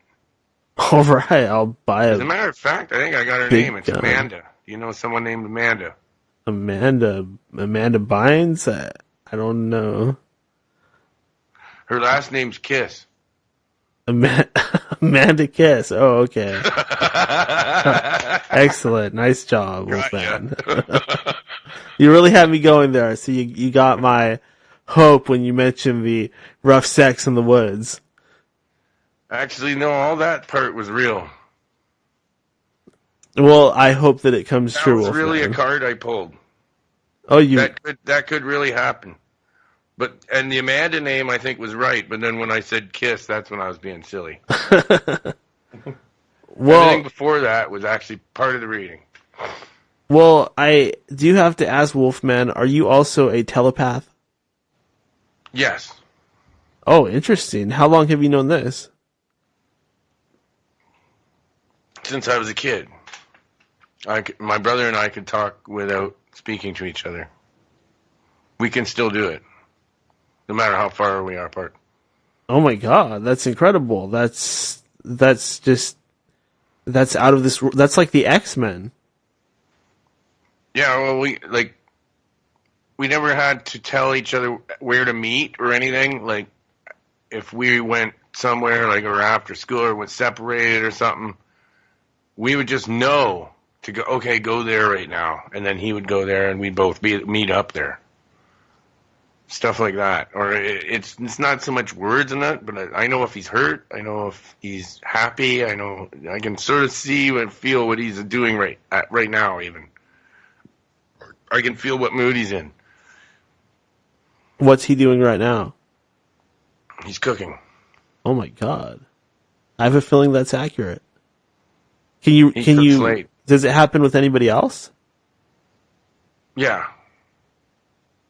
All right, I'll buy As a a matter of fact, I think I got her big name. It's gun. Amanda. Do you know someone named Amanda? Amanda Bynes. I don't know. Her last name's Kiss. Amanda Kiss. Oh, okay. Excellent. Nice job, Wolfman. You really had me going there. So you got my hope when you mentioned the rough sex in the woods. Actually, no, all that part was real. Well, I hope that it comes That true, was really a Wolfman. card I pulled. Oh, you. That could really happen. And the Amanda name I think was right, but then when I said Kiss, that's when I was being silly. Well, Everything before that was actually part of the reading. well, I do have to ask, Wolfman, are you also a telepath? Yes. Oh, interesting. How long have you known this? Since I was a kid. My brother and I could talk without speaking to each other. We can still do it, no matter how far we are apart. Oh my god, that's incredible. That's out of this. That's like the X-Men. Yeah, well, we never had to tell each other where to meet or anything. Like, if we went somewhere, like, or after school, or went separated or something, we would just know to go, okay, go there right now. And then he would go there, and we'd both meet up there. Stuff like that. Or it's not so much words in it, but I know if he's hurt. I know if he's happy. I know I can sort of see and feel what he's doing right now, even. I can feel what mood he's in. What's he doing right now? He's cooking. Oh my god. I have a feeling that's accurate. Can you late. Does it happen with anybody else? Yeah.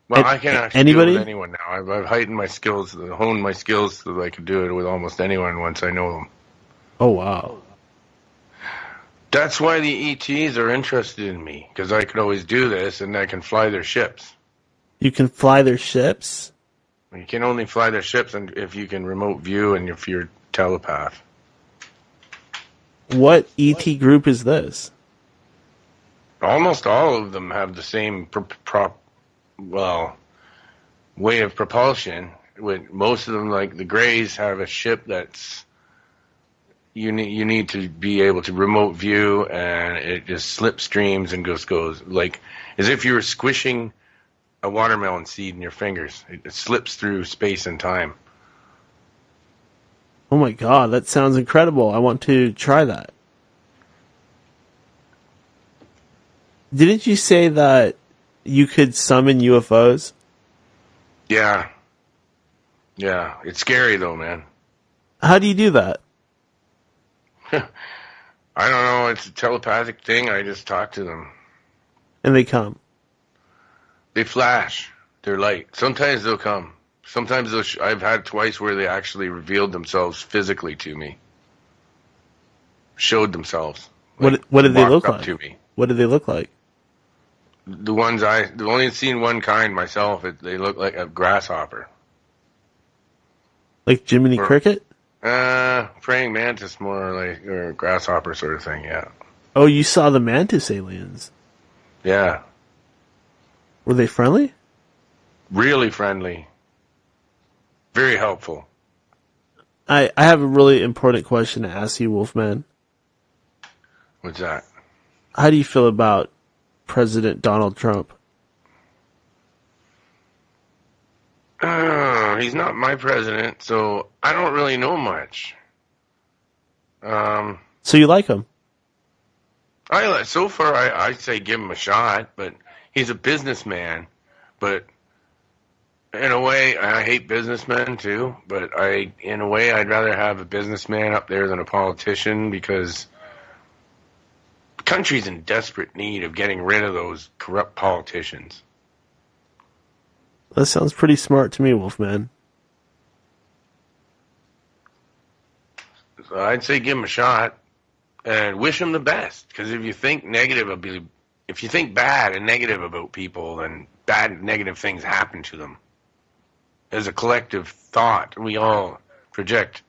Well, I can actually anybody? do it with anyone now. I've heightened my skills, honed my skills so that I can do it with almost anyone once I know them. Oh wow. That's why the ETs are interested in me, because I could always do this and I can fly their ships. You can fly their ships? You can only fly their ships if you can remote view and if you're telepath. What ET group is this? Almost all of them have the same way of propulsion. With most of them, like the Greys, have a ship that's you need to be able to remote view, and it just slipstreams and goes like as if you were squishing a watermelon seed in your fingers. It slips through space and time. Oh my god, that sounds incredible. I want to try that. Didn't you say that you could summon UFOs? Yeah. Yeah. It's scary though, man. How do you do that? I don't know. It's a telepathic thing. I just talk to them. And they come. They flash. They're light. Sometimes they'll come. Sometimes I've had twice where they actually revealed themselves physically to me. Showed themselves. What did they look like? To me. What did they look like? The ones I've only seen one kind myself. They look like a grasshopper. Like Jiminy Cricket? Praying mantis more like, or grasshopper sort of thing, yeah. Oh, you saw the mantis aliens? Yeah. Were they friendly? Really friendly. Very helpful. I have a really important question to ask you, Wolfman. What's that? How do you feel about President Donald Trump? He's not my president, so I don't really know much. So you like him? So far, I'd say give him a shot, but he's a businessman. But in a way, I hate businessmen too, but in a way, I'd rather have a businessman up there than a politician, because the country's in desperate need of getting rid of those corrupt politicians. That sounds pretty smart to me, Wolfman. So I'd say give him a shot and wish him the best, because if you think bad and negative about people, then bad and negative things happen to them. As a collective thought, we all project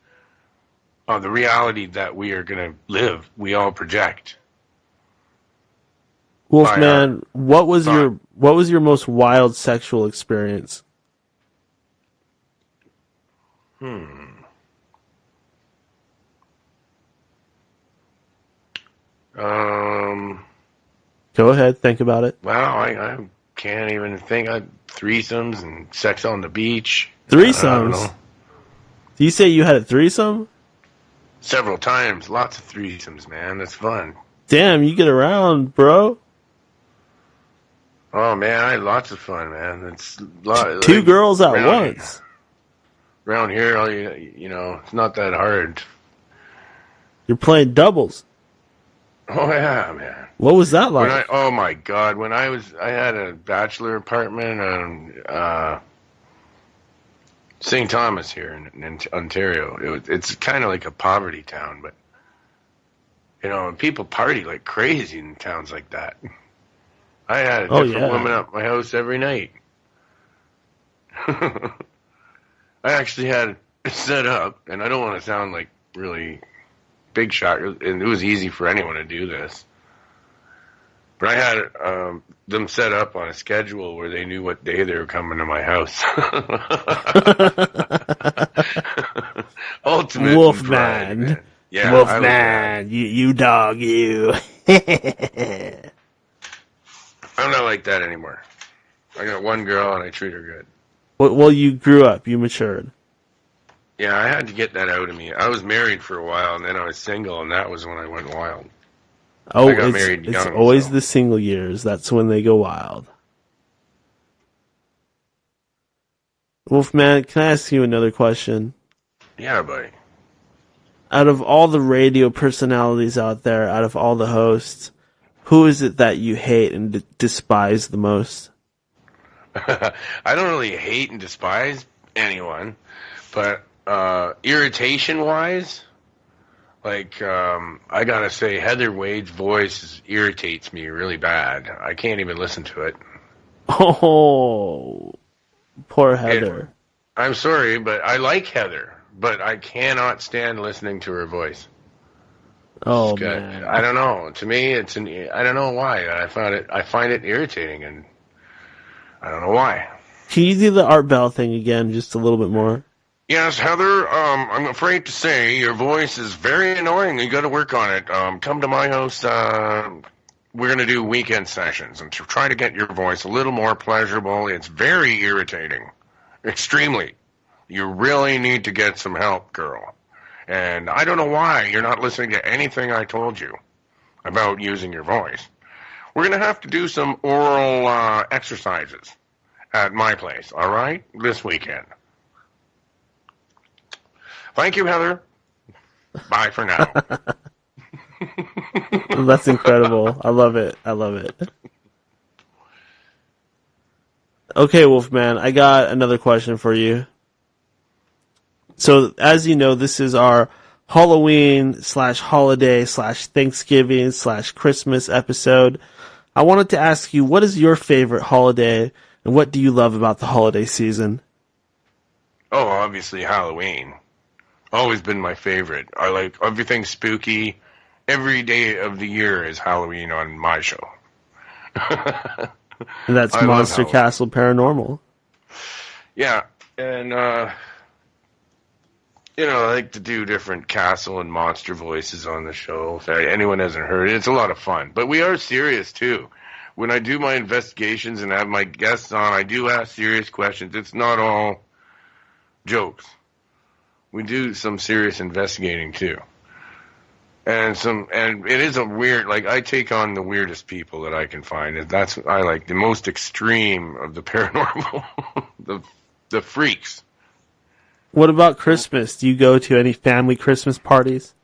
the reality that we are going to live. We all project. Wolfman, what was your most wild sexual experience? Go Go ahead, think about it. Wow, can't even think of threesomes and sex on the beach. Threesomes? I don't know. Do you say you had a threesome? Several times. Lots of threesomes, man. That's fun. Damn, you get around, bro. Oh, man, I had lots of fun, man. It's Two girls at once. Around here, it's not that hard. You're playing doubles. Oh, yeah, man. What was that like? Oh, my God. When I had a bachelor apartment on St. Thomas here in Ontario. It's kind of like a poverty town, but, people party like crazy in towns like that. I had a different woman at my house every night. I actually had it set up, and I don't want to sound like really big shot, and it was easy for anyone to do this. But I had them set up on a schedule where they knew what day they were coming to my house. Ultimate Wolfman. Yeah, Wolfman. You dog, you. I'm not like that anymore. I got one girl and I treat her good. Well, you grew up. You matured. Yeah, I had to get that out of me. I was married for a while and then I was single, and that was when I went wild. Oh, I got married young, it's always the single years. That's when they go wild. Wolfman, can I ask you another question? Yeah, buddy. Out of all the radio personalities out there, out of all the hosts, who is it that you hate and despise the most? I don't really hate and despise anyone, but irritation-wise, I gotta say, Heather Wade's voice irritates me really bad. I can't even listen to it. Oh, poor Heather. I'm sorry, but I like Heather, but I cannot stand listening to her voice. Oh, man. I don't know. To me, I don't know why. I find it irritating, and I don't know why. Can you do the Art Bell thing again, just a little bit more? Yes, Heather, I'm afraid to say your voice is very annoying. You got to work on it. Come to my house. We're going to do weekend sessions and to try to get your voice a little more pleasurable. It's very irritating. Extremely. You really need to get some help, girl. And I don't know why you're not listening to anything I told you about using your voice. We're going to have to do some oral exercises at my place, all right? This weekend. Thank you, Heather. Bye for now. That's incredible. I love it. I love it. Okay, Wolfman, I got another question for you. So, as you know, this is our Halloween/holiday/Thanksgiving/Christmas episode. I wanted to ask you, what is your favorite holiday, and what do you love about the holiday season? Oh, obviously Halloween. Always been my favorite. I like everything spooky. Every day of the year is Halloween on my show. And that's Monster Castle Paranormal. Yeah, and I like to do different castle and monster voices on the show. If anyone hasn't heard it, it's a lot of fun. But we are serious too. When I do my investigations and have my guests on, I do ask serious questions. It's not all jokes. We do some serious investigating too. And it is a weird, I take on the weirdest people that I can find. I like the most extreme of the paranormal, the freaks. What about Christmas? Do you go to any family Christmas parties?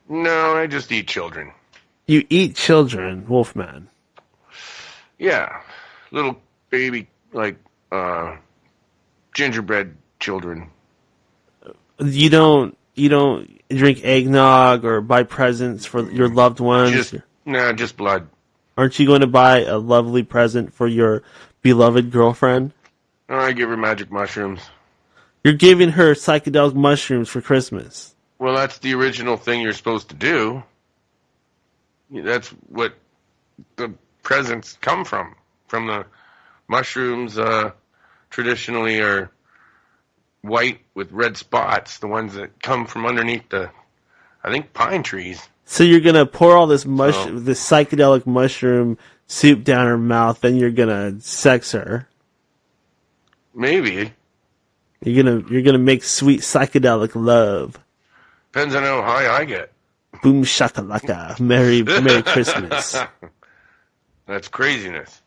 No, I just eat children. You eat children, Wolfman. Yeah, little baby, gingerbread children. You don't drink eggnog or buy presents for your loved ones? Just blood. Aren't you going to buy a lovely present for your beloved girlfriend? No, I give her magic mushrooms. You're giving her psychedelic mushrooms for Christmas. Well, that's the original thing you're supposed to do. That's what the presents come from. From the mushrooms, traditionally are white with red spots, the ones that come from underneath pine trees. So you're going to pour all this psychedelic mushroom soup down her mouth, then you're gonna sex her. Maybe. You're gonna make sweet psychedelic love. Depends on how high I get. Boom shakalaka. Merry Christmas. That's craziness.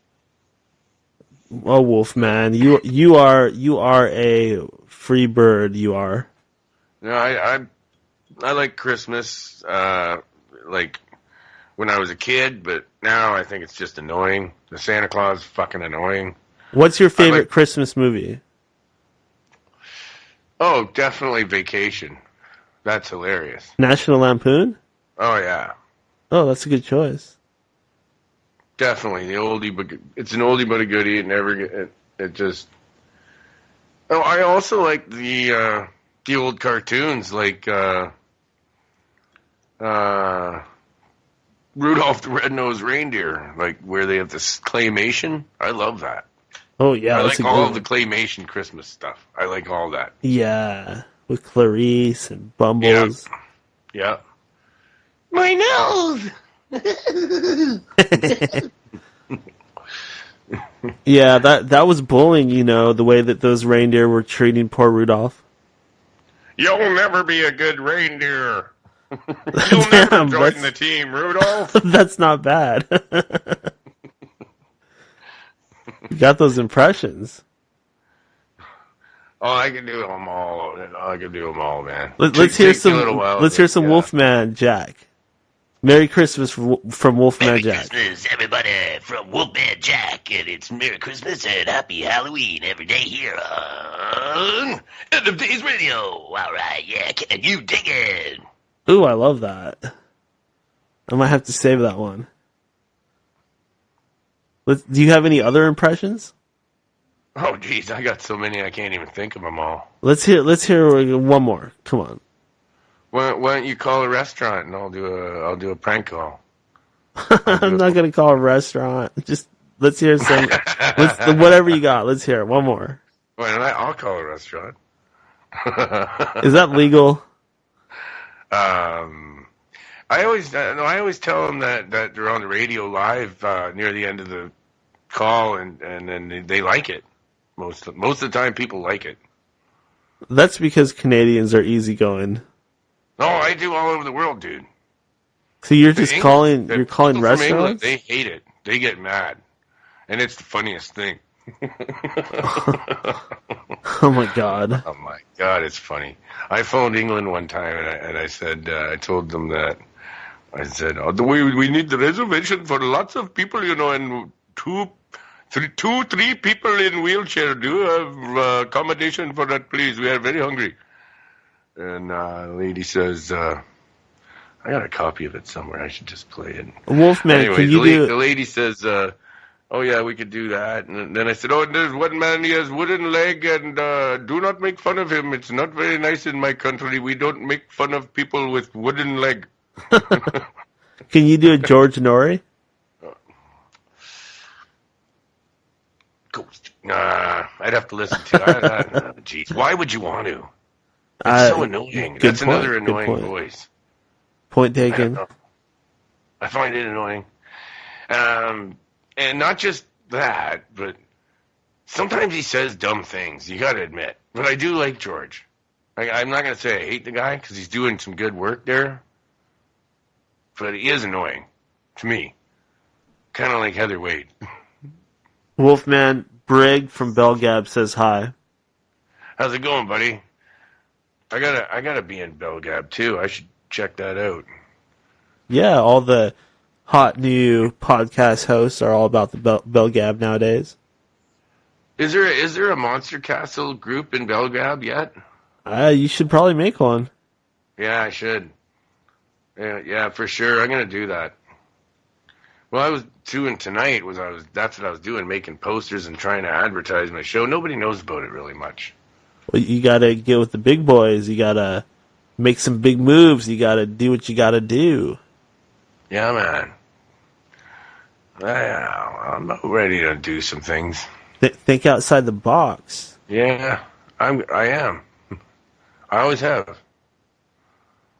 Oh, Wolfman, you are a free bird. You are. No, I like Christmas, like when I was a kid, but now I think it's just annoying. The Santa Claus is fucking annoying. What's your favorite Christmas movie? Oh, definitely Vacation. That's hilarious. National Lampoon? Oh, yeah. Oh, that's a good choice. Definitely. It's an oldie but a goodie. It just... Oh, I also like the old cartoons, like Rudolph the Red-Nosed Reindeer, like where they have this claymation. I love that. Oh, yeah. I like all of the claymation Christmas stuff. I like all that. Yeah, with Clarice and Bumbles. Yeah. My nose! Yeah, that was bullying, the way that those reindeer were treating poor Rudolph. You'll never be a good reindeer. You'll never join the team, Rudolph. That's not bad. You got those impressions. Oh, I can do them all. Man. Let's hear some Wolfman Jack. Merry Christmas from Wolfman Jack. Merry Christmas, everybody, from Wolfman Jack, and it's Merry Christmas and Happy Halloween every day here on End of Days Radio. All right, yeah, can you dig it? Ooh, I love that. I might have to save that one. Do you have any other impressions? Oh, geez, I got so many I can't even think of them all. Let's hear one more. Come on. Why don't you call a restaurant and I'll do a prank call. I'm not gonna call a restaurant. Just let's hear some. Whatever you got. Let's hear it. One more. I'll call a restaurant. Is that legal? I always tell them that they're on the radio live near the end of the call, and then they like it. Most of the time, people like it. That's because Canadians are easygoing. No, I do all over the world, dude. So you're just calling restaurants? England, they hate it. They get mad, and it's the funniest thing. Oh my god! Oh my god, it's funny. I phoned England one time, and I said, I told them that. I said, we need the reservation for lots of people, and three people in wheelchair. Do you have accommodation for that, please? We are very hungry. And the lady says, I got a copy of it somewhere. I should just play it. Wolfman, anyway, can you the lady says, oh yeah, we could do that. And then I said, oh, there's one man, he has wooden leg, and do not make fun of him. It's not very nice in my country. We don't make fun of people with wooden leg. Can you do a George Norrie? I'd have to listen to it. Jeez, why would you want to? It's so annoying. That's another annoying voice. Point taken. I find it annoying. And not just that, but sometimes he says dumb things, you gotta admit. But I do like George. I'm not gonna say I hate the guy, because he's doing some good work there. But he is annoying. To me. Kind of like Heather Wade. Wolfman Brig from Belgab says hi. How's it going, buddy? I gotta be in Belgab too. I should check that out. Yeah, all the hot new podcast hosts are all about the Belgab nowadays. Is there a Monster Castle group in Belgab yet? You should probably make one. Yeah, I should. Yeah, for sure. I'm gonna do that. Well, I was doing tonight that's what I was doing, making posters and trying to advertise my show. Nobody knows about it really much. Well, you gotta get with the big boys. You gotta make some big moves. You gotta do what you gotta do. Yeah, man. I'm ready to do some things. Think outside the box. Yeah, I am. I always have.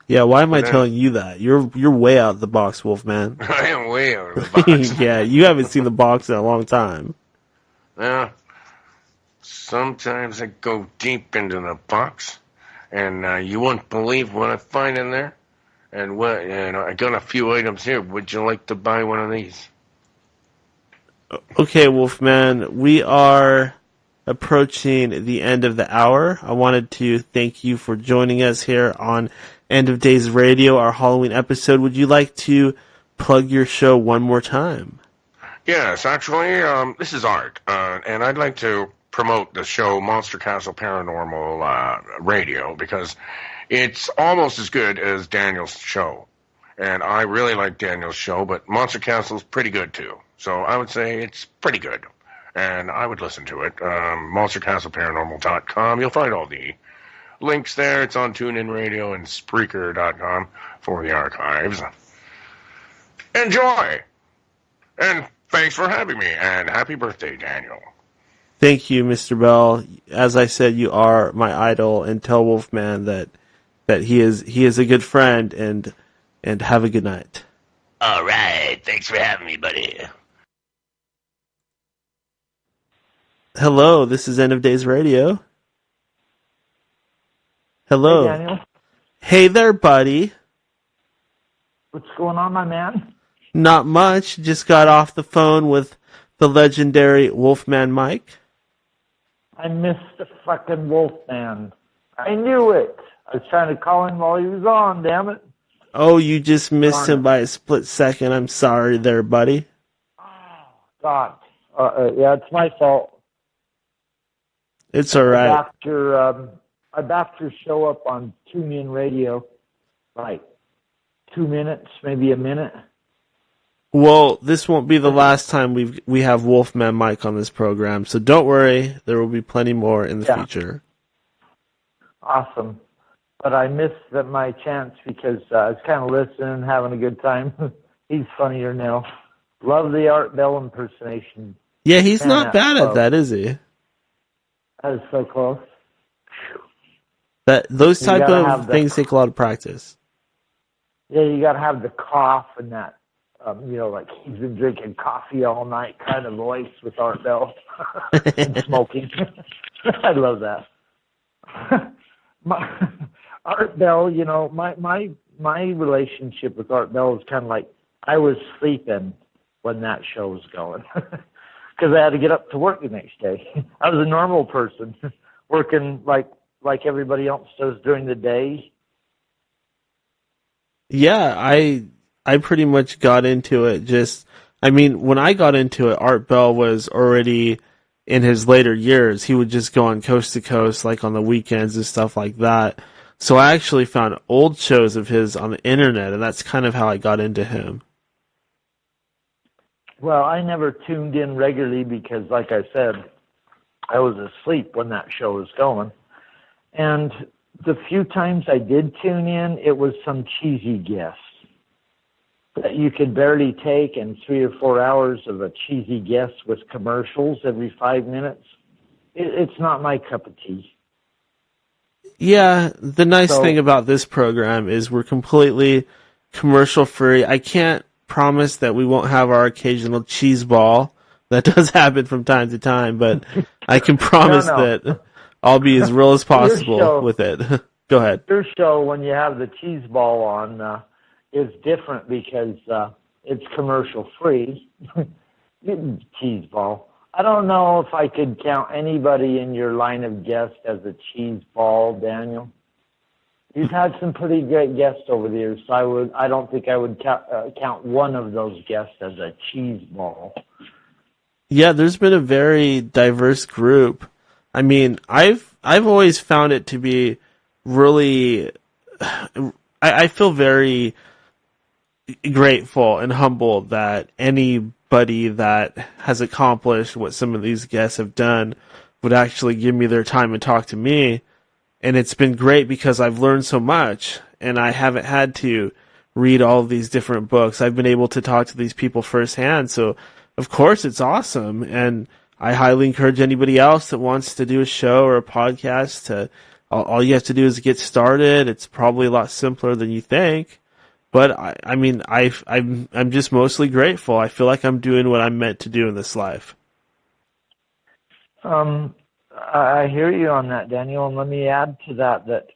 Yeah, why am I But then- telling you that? You're way out of the box, Wolfman. I am way out of the box. Yeah, you haven't seen the box in a long time. Well, sometimes I go deep into the box, and you won't believe what I find in there. And I got a few items here. Would you like to buy one of these? Okay, Wolfman, we are approaching the end of the hour. I wanted to thank you for joining us here on End of Days Radio, our Halloween episode. Would you like to plug your show one more time? Yes, actually, this is Art, and I'd like to promote the show Monster Castle Paranormal Radio because it's almost as good as Daniel's show. And I really like Daniel's show, but Monster Castle's pretty good too. So I would say it's pretty good. And I would listen to it. MonsterCastleParanormal.com. You'll find all the links there. It's on TuneIn Radio and Spreaker.com for the archives. Enjoy! And thanks for having me, and happy birthday, Daniel. Thank you, Mr. Bell. As I said, you are my idol, and tell Wolfman that he is a good friend, and have a good night. All right. Thanks for having me, buddy. Hello, this is End of Days Radio. Hello. Hey, Daniel. Hey there, buddy. What's going on, my man? Not much. Just got off the phone with the legendary Wolfman Mike. I missed the fucking Wolfman. I knew it. I was trying to call him while he was on, damn it. Oh, you just missed him by a split second. I'm sorry there, buddy. God. Yeah, it's my fault. It's all right. I backed your show up on TuneIn Radio, like 2 minutes, maybe a minute. Well, this won't be the last time we have Wolfman Mike on this program, so don't worry. There will be plenty more in the future. Awesome. But I missed my chance because I was kind of listening, having a good time. He's funnier now. Love the Art Bell impersonation. Yeah, he's not bad at that, is he? That is so close. Those type gotta of have things take a lot of practice. Yeah, you got to have the cough and that, like he's been drinking coffee all night kind of voice with Art Bell and smoking. I love that. Art Bell, my relationship with Art Bell is kind of like I was sleeping when that show was going because I had to get up to work the next day. I was a normal person working like everybody else does during the day. Yeah, I pretty much got into it when I got into it, Art Bell was already in his later years. He would just go on coast to coast, like on the weekends and stuff like that. So I actually found old shows of his on the internet, and that's kind of how I got into him. Well, I never tuned in regularly because, like I said, I was asleep when that show was going. And the few times I did tune in, it was some cheesy guess that you could barely take, and 3 or 4 hours of a cheesy guess with commercials every 5 minutes. It's not my cup of tea. Yeah, the nice thing about this program is we're completely commercial free. I can't promise that we won't have our occasional cheese ball. That does happen from time to time, but I can promise that I'll be as real as possible with it. Go ahead. Your show, when you have the cheese ball on, is different because it's commercial free. Cheese ball. I don't know if I could count anybody in your line of guests as a cheese ball, Daniel. You've had some pretty great guests over the years, so I don't think I would count one of those guests as a cheese ball. Yeah, there's been a very diverse group. I mean, I've always found it to be really. I feel very grateful and humbled that anybody that has accomplished what some of these guests have done would actually give me their time and talk to me. And it's been great because I've learned so much, and I haven't had to read all of these different books. I've been able to talk to these people firsthand, so of course it's awesome. And I highly encourage anybody else that wants to do a show or a podcast to all you have to do is get started. It's probably a lot simpler than you think. But I'm just mostly grateful. I feel like I'm doing what I'm meant to do in this life. I hear you on that, Daniel, and let me add to that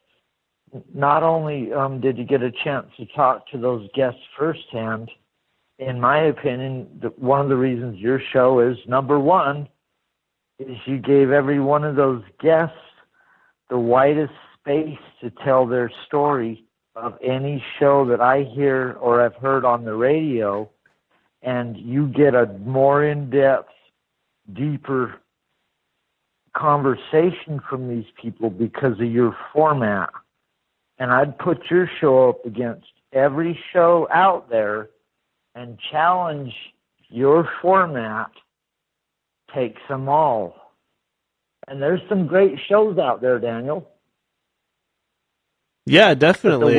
not only did you get a chance to talk to those guests firsthand, in my opinion, one of the reasons your show is number one is you gave every one of those guests the widest space to tell their story of any show that I hear or have heard on the radio, and you get a more in-depth, deeper conversation from these people because of your format. And I'd put your show up against every show out there and challenge your format takes them all. And there's some great shows out there, Daniel. Yeah, definitely.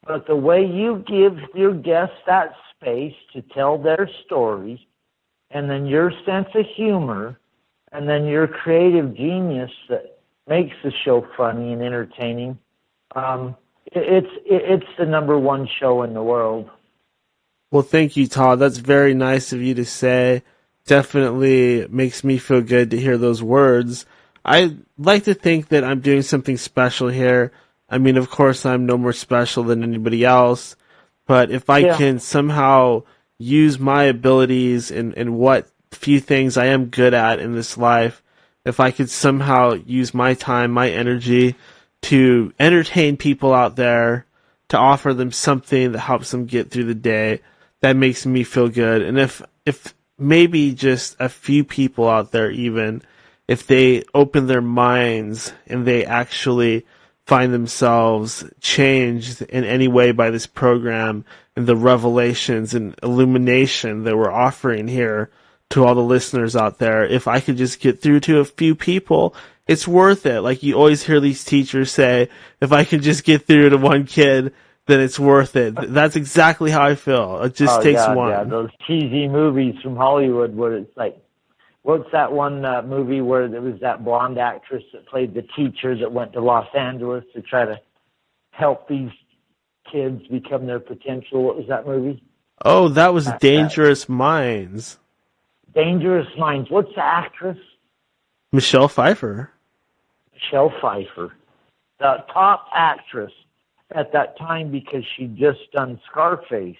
But the way you give your guests that space to tell their stories, and then your sense of humor, and then your creative genius that makes the show funny and entertaining, it's the number one show in the world. Well, thank you, Todd. That's very nice of you to say. Definitely makes me feel good to hear those words. I like to think that I'm doing something special here. I mean, of course, I'm no more special than anybody else, but if I can somehow use my abilities and what few things I am good at in this life, if I could somehow use my time, my energy to entertain people out there, to offer them something that helps them get through the day, that makes me feel good. And if maybe just a few people out there, even if they open their minds and they actually find themselves changed in any way by this program and the revelations and illumination that we're offering here to all the listeners out there, if I could just get through to a few people, it's worth it. Like you always hear these teachers say, if I can just get through to one kid, then it's worth it. That's exactly how I feel. It just takes one. Yeah, those cheesy movies from Hollywood where it's like, what's that one movie where there was that blonde actress that played the teacher that went to Los Angeles to try to help these kids become their potential? What was that movie? Oh, that was Dangerous Minds. Dangerous Minds. What's the actress? Michelle Pfeiffer. Michelle Pfeiffer. The top actress at that time because she'd just done Scarface,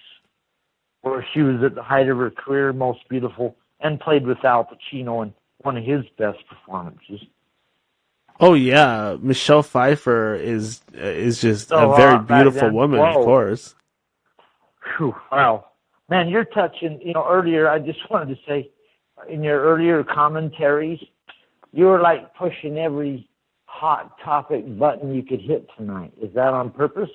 where she was at the height of her career, most beautiful, and played with Al Pacino in one of his best performances. Oh yeah, Michelle Pfeiffer is just a very beautiful woman, of course. Whew, wow, man, you're touching. Earlier I just wanted to say, in your earlier commentaries, you were like pushing every hot topic button you could hit tonight. Is that on purpose?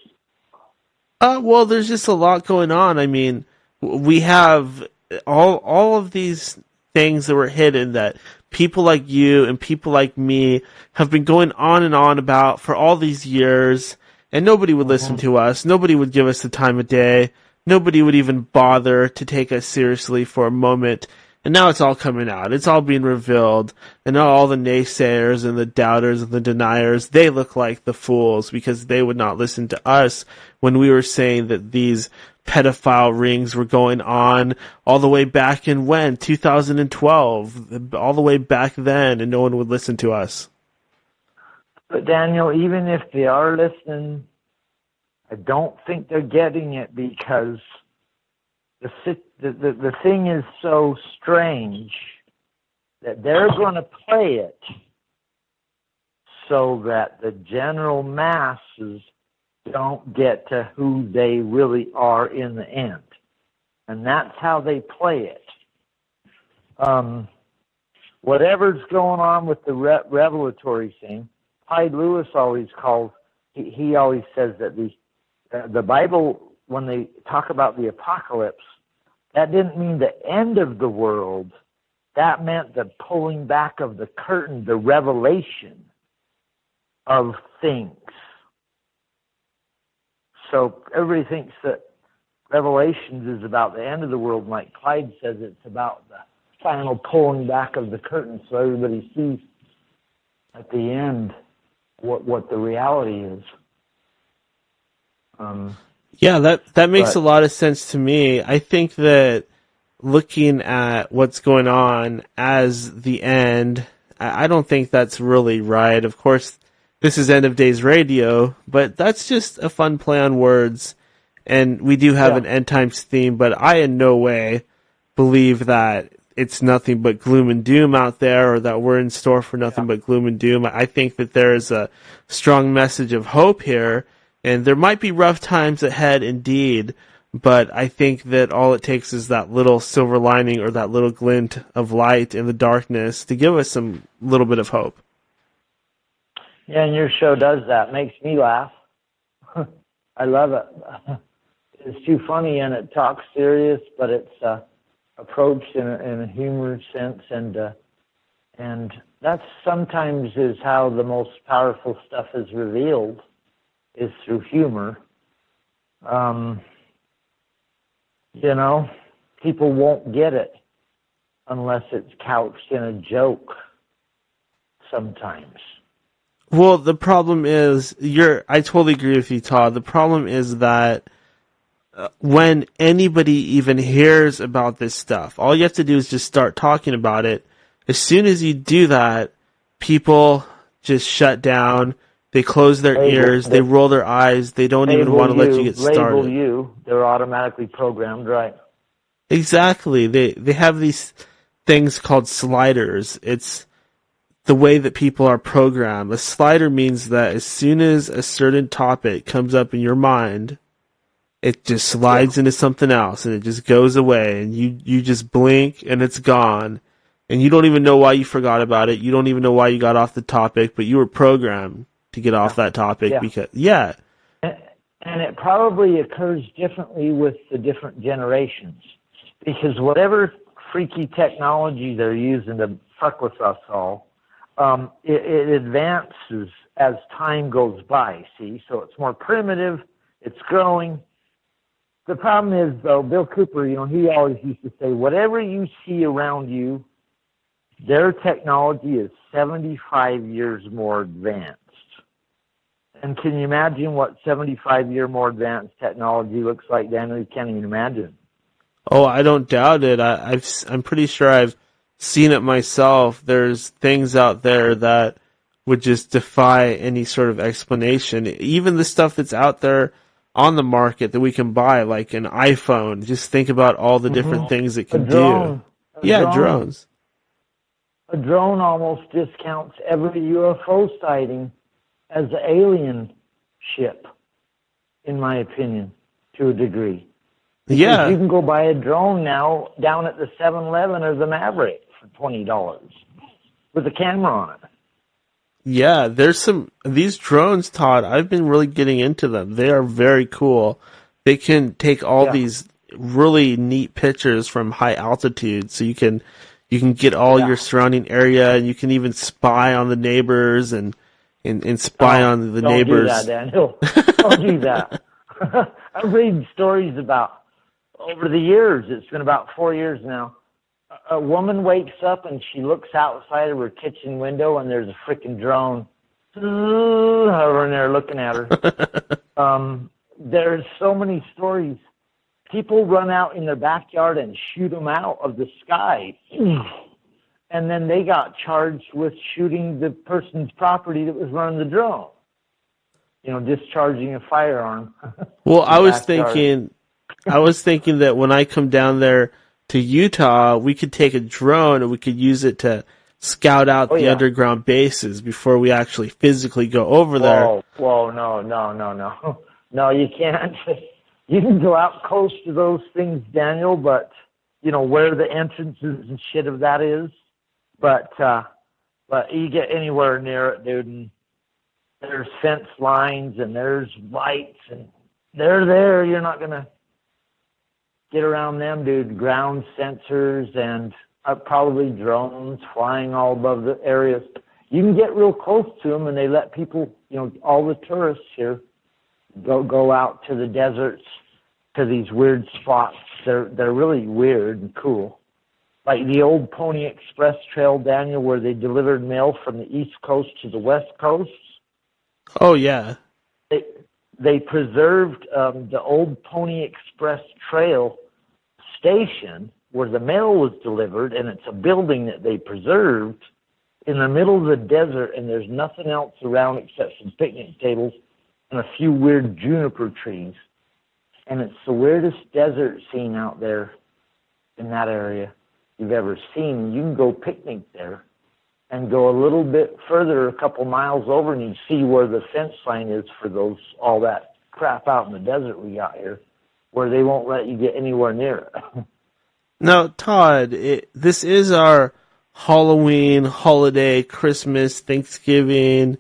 Well, there's just a lot going on. I mean, we have all of these things that were hidden that people like you and people like me have been going on and on about for all these years, and nobody would listen to us. Nobody would give us the time of day. Nobody would even bother to take us seriously for a moment. And now it's all coming out. It's all being revealed. And now all the naysayers and the doubters and the deniers, they look like the fools because they would not listen to us when we were saying that these pedophile rings were going on all the way back in 2012, all the way back then, and no one would listen to us. But Daniel, even if they are listening, I don't think they're getting it because the thing is so strange that they're going to play it so that the general masses don't get to who they really are in the end. And that's how they play it. Whatever's going on with the revelatory thing, Clyde Lewis always calls, he always says that the Bible, when they talk about the apocalypse, that didn't mean the end of the world. That meant the pulling back of the curtain, the revelation of things. So everybody thinks that Revelations is about the end of the world. Like Clyde says, it's about the final pulling back of the curtain so everybody sees at the end what the reality is. Yeah, that makes but- a lot of sense to me. I think that looking at what's going on as the end, I don't think that's really right. Of course, this is End of Days Radio, but that's just a fun play on words. And we do have an end times theme, but I in no way believe that it's nothing but gloom and doom out there, or that we're in store for nothing but gloom and doom. I think that there is a strong message of hope here, and there might be rough times ahead indeed, but I think that all it takes is that little silver lining or that little glint of light in the darkness to give us some little bit of hope. Yeah, and your show does that. Makes me laugh. I love it. It's too funny, and it talks serious, but it's approached in a humorous sense, and that's sometimes is how the most powerful stuff is revealed, is through humor. You know, people won't get it unless it's couched in a joke sometimes. Well, the problem is, I totally agree with you, Todd. The problem is that when anybody even hears about this stuff, all you have to do is just start talking about it. As soon as you do that, people just shut down. They close their ears. They roll their eyes. They don't even want to let you get started. Label you. They're automatically programmed, right? Exactly. They have these things called sliders. It's the way that people are programmed. A slider means that as soon as a certain topic comes up in your mind, it just slides into something else, and it just goes away, and you just blink, and it's gone. And you don't even know why you forgot about it. You don't even know why you got off the topic, but you were programmed to get off that topic because, And it probably occurs differently with the different generations, because whatever freaky technology they're using to fuck with us all, it advances as time goes by, see? So it's more primitive, it's growing. The problem is, though, Bill Cooper, you know, he always used to say, whatever you see around you, their technology is 75 years more advanced. And can you imagine what 75-year more advanced technology looks like, Daniel? You can't even imagine. Oh, I don't doubt it. I'm pretty sure I've seen it myself. There's things out there that would just defy any sort of explanation. Even the stuff that's out there on the market that we can buy, like an iPhone. Just think about all the different things it can do. Drones. A drone almost discounts every UFO sighting as an alien ship, in my opinion, to a degree. Because you can go buy a drone now down at the 7-Eleven or the Maverick for $20 with a camera on it. Yeah, these drones, Todd, I've been really getting into them. They are very cool. They can take all these really neat pictures from high altitude, so you can get all your surrounding area, and you can even spy on the neighbors and spy on the neighbors. Don't do that, Daniel. Don't do that. I've read stories about, over the years, it's been about 4 years now, a woman wakes up and she looks outside of her kitchen window and there's a freaking drone hovering there looking at her. There's so many stories. People run out in their backyard and shoot them out of the sky. And then they got charged with shooting the person's property that was running the drone. You know, discharging a firearm. Well, I was thinking that when I come down there to Utah, we could take a drone and we could use it to scout out the underground bases before we actually physically go over there. Whoa, no. No, you can't. You can go out close to those things, Daniel, but, you know, where the entrances and shit of that is. But you get anywhere near it, dude, and there's fence lines and there's lights and they're there. You're not going to get around them, dude. Ground sensors and probably drones flying all above the areas. You can get real close to them, and they let people, you know, all the tourists here go out to the deserts, to these weird spots. They're really weird and cool. Like the old Pony Express Trail, Daniel, where they delivered mail from the East Coast to the West Coast. Oh yeah. They preserved the old Pony Express Trail station where the mail was delivered, and it's a building that they preserved in the middle of the desert, and there's nothing else around except some picnic tables and a few weird juniper trees. And it's the weirdest desert scene out there in that area you've ever seen. You can go picnic there and go a little bit further, a couple miles over, and you see where the fence line is for all that crap out in the desert we got here, where they won't let you get anywhere near it. Now, Todd, this is our Halloween, holiday, Christmas, Thanksgiving,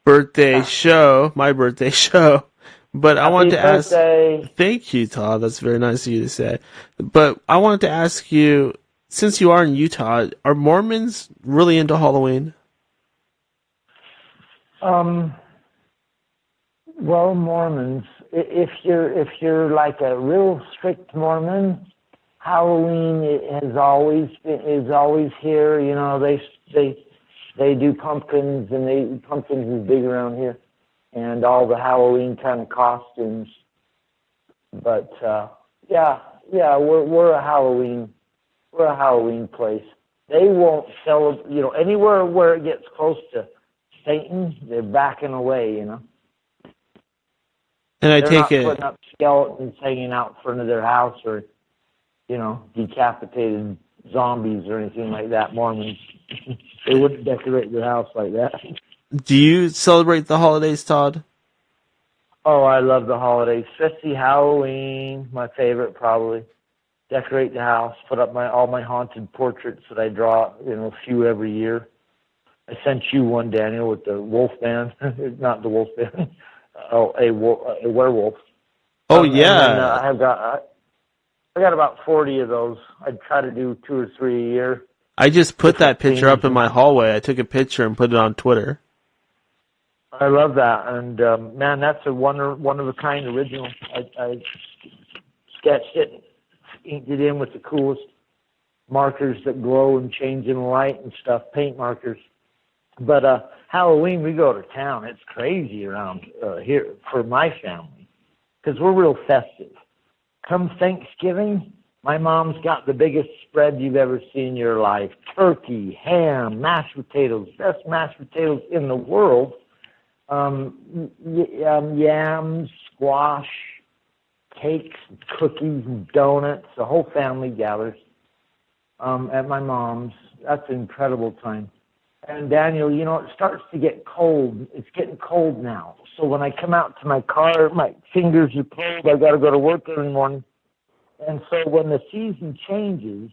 birthday show, my birthday show. But I wanted to ask. Thank you, Todd. That's very nice of you to say. But I wanted to ask you, since you are in Utah, are Mormons really into Halloween? Well, Mormons, if you're like a real strict Mormon, Halloween is always here. You know, they do pumpkins, and pumpkins is big around here, and all the Halloween kind of costumes. But yeah, we're a Halloween place. They won't celebrate, you know, anywhere where it gets close to Satan, they're backing away, you know. And they're not putting up skeletons hanging out front of their house, or, you know, decapitated zombies or anything like that. Mormons, they wouldn't decorate their house like that. Do you celebrate the holidays, Todd? Oh, I love the holidays, especially Halloween, my favorite probably. Decorate the house, put up all my haunted portraits that I draw, you know, a few every year. I sent you one, Daniel, with the Wolfman, not the Wolfman, a werewolf. Oh yeah. And, I got about 40 of those. I try to do 2 or 3 a year. I just put that picture up in my hallway. I took a picture and put it on Twitter. I love that, and man, that's a one of a kind original. I sketched it, inked it in with the coolest markers that glow and change in light and stuff, paint markers. But Halloween, we go to town. It's crazy around here for my family because we're real festive. Come Thanksgiving, my mom's got the biggest spread you've ever seen in your life. Turkey, ham, mashed potatoes, best mashed potatoes in the world. Yams, squash, cakes, cookies, and donuts. The whole family gathers at my mom's. That's an incredible time. And Daniel, you know, it starts to get cold. It's getting cold now. So when I come out to my car, my fingers are cold. I got to go to work every morning. And so when the season changes,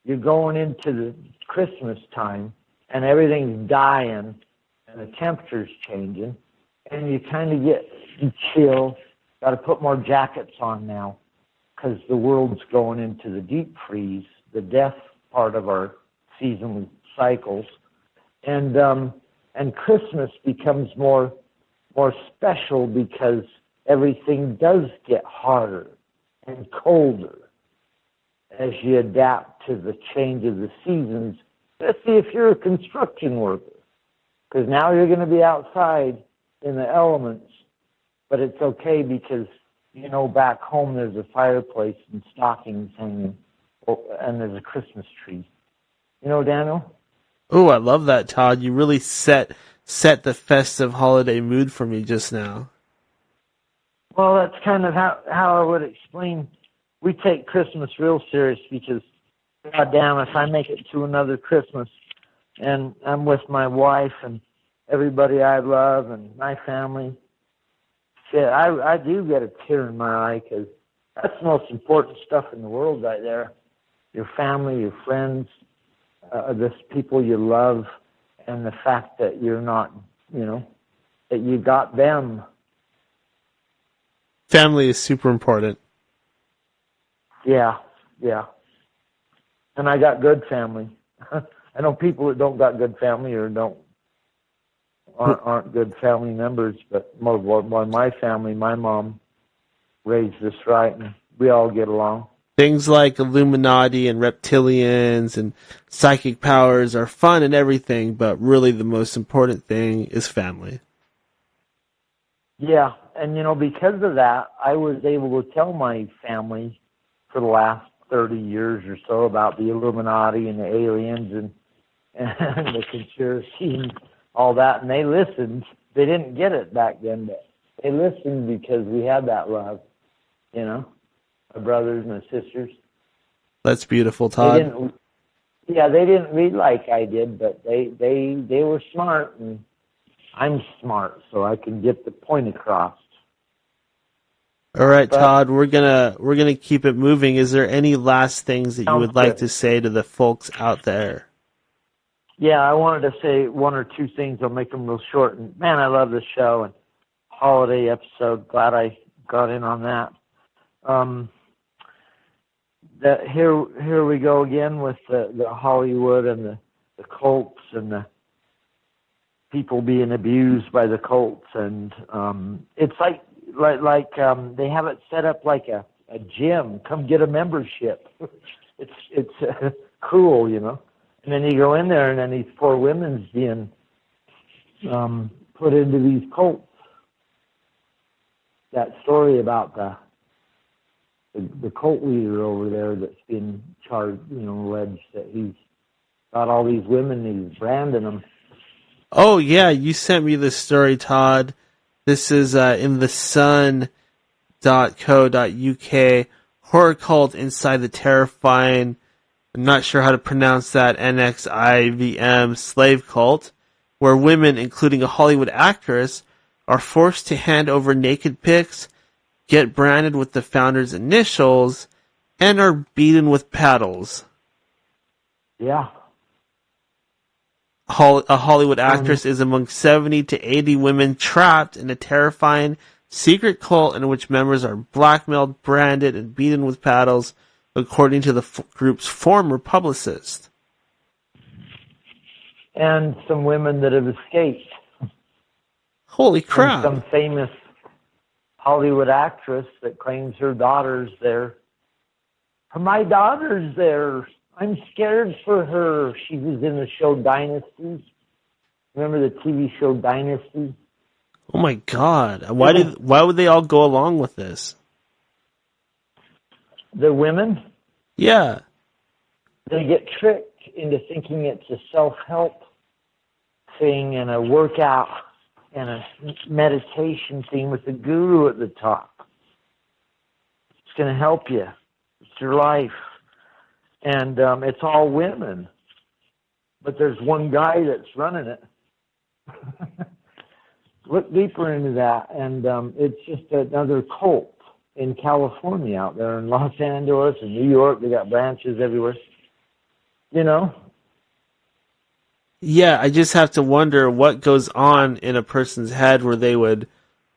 you're going into the Christmas time, and everything's dying, and the temperature's changing, and you kind of get chill. Got to put more jackets on now because the world's going into the deep freeze, the death part of our seasonal cycles. And Christmas becomes more special because everything does get harder and colder as you adapt to the change of the seasons, especially if you're a construction worker, because now you're going to be outside in the elements, but it's okay because, you know, back home there's a fireplace and stockings hanging, and there's a Christmas tree. You know, Daniel? Oh, I love that, Todd. You really set the festive holiday mood for me just now. Well, that's kind of how I would explain. We take Christmas real serious because, goddamn, if I make it to another Christmas and I'm with my wife and everybody I love and my family, shit, I do get a tear in my eye because that's the most important stuff in the world right there. Your family, your friends, the people you love, and the fact that you're not, you know, that you got them. Family is super important. Yeah. And I got good family. I know people that don't got good family or aren't good family members, but more my family, my mom raised us right, and we all get along. Things like Illuminati and reptilians and psychic powers are fun and everything, but really the most important thing is family. Yeah, and because of that, I was able to tell my family for the last 30 years or so about the Illuminati and the aliens and the conspiracy and all that, and they listened. They didn't get it back then, but they listened because we had that love, my brothers and my sisters. That's beautiful, They Todd. didn't read like I did, but they were smart, and I'm smart, so I can get the point across. All right, But- Todd, we're gonna keep it moving. Is there any last things that you would like to say to the folks out there? Yeah, I wanted to say one or two things. I'll make them real short. And man, I love this show and holiday episode. Glad I got in on that. Here we go again with the Hollywood and the cults and the people being abused by the cults, and it's like they have it set up like a gym. Come get a membership. It's cruel, And then you go in there, and then these poor women's being put into these cults. That story about the cult leader over there that's been charged, alleged that he's got all these women, he's branding them. Oh yeah, you sent me this story, Todd. This is in the sun.co.uk. Horror cult inside the terrifying, I'm not sure how to pronounce that, NXIVM slave cult, where women, including a Hollywood actress, are forced to hand over naked pics, get branded with the founder's initials, and are beaten with paddles. Yeah. A Hollywood actress is among 70 to 80 women trapped in a terrifying secret cult in which members are blackmailed, branded, and beaten with paddles, according to the group's former publicist. And some women that have escaped. Holy crap. And some famous Hollywood actress that claims her daughter's there. My daughter's there. I'm scared for her. She was in the show Dynasty. Remember the TV show Dynasty? Oh my God! Why would they all go along with this? The women? Yeah. They get tricked into thinking it's a self-help thing and a workout and a meditation thing with a guru at the top. It's going to help you. It's your life. And it's all women. But there's one guy that's running it. Look deeper into that. And it's just another cult in California out there, in Los Angeles and New York. They got branches everywhere. Yeah, I just have to wonder what goes on in a person's head where they would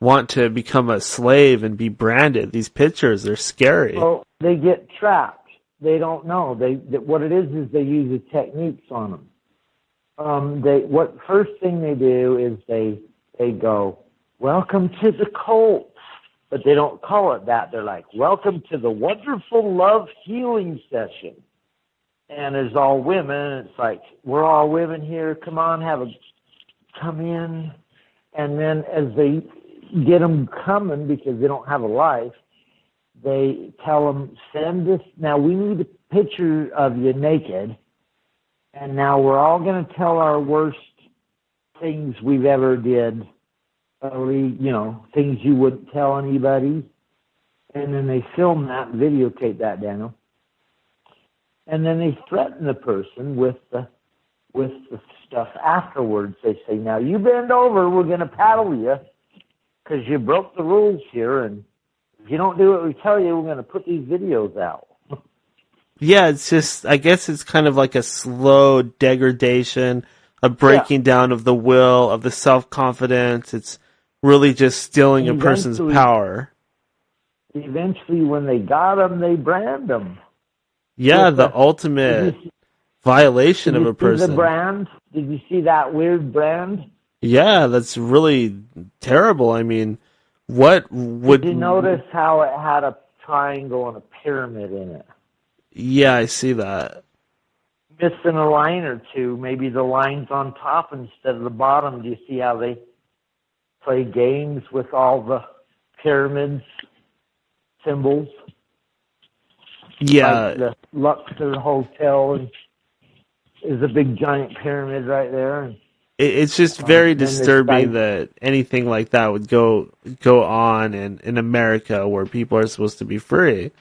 want to become a slave and be branded. These pictures, they're scary. Well, they get trapped. They don't know. What it is they use the techniques on them. What first thing they do is they go, "Welcome to the cult," but they don't call it that. They're like, "Welcome to the wonderful love healing session." And there's all women. It's like, we're all women here. Come on, come in. And then as they get them coming because they don't have a life, they tell them, send us. Now we need a picture of you naked. And now we're all going to tell our worst things we've ever did. Things you wouldn't tell anybody. And then they film that and videotape that, Daniel. And then they threaten the person with the stuff afterwards. They say, now you bend over, we're going to paddle you because you broke the rules here. And if you don't do what we tell you, we're going to put these videos out. Yeah, it's just, I guess it's kind of like a slow degradation, a breaking down of the will, of the self-confidence. It's really just stealing a person's power. Eventually, when they got them, they brand them. Yeah, the ultimate violation of a person. Did you see the brand? Did you see that weird brand? Yeah, that's really terrible. I mean, what would... Did you notice how it had a triangle and a pyramid in it? Yeah, I see that. Missing a line or two. Maybe the line's on top instead of the bottom. Do you see how they play games with all the pyramids symbols. Yeah, Like the Luxor Hotel is a big giant pyramid right there. And, it's just very then there's disturbing sites- that anything like that would go on in America where people are supposed to be free.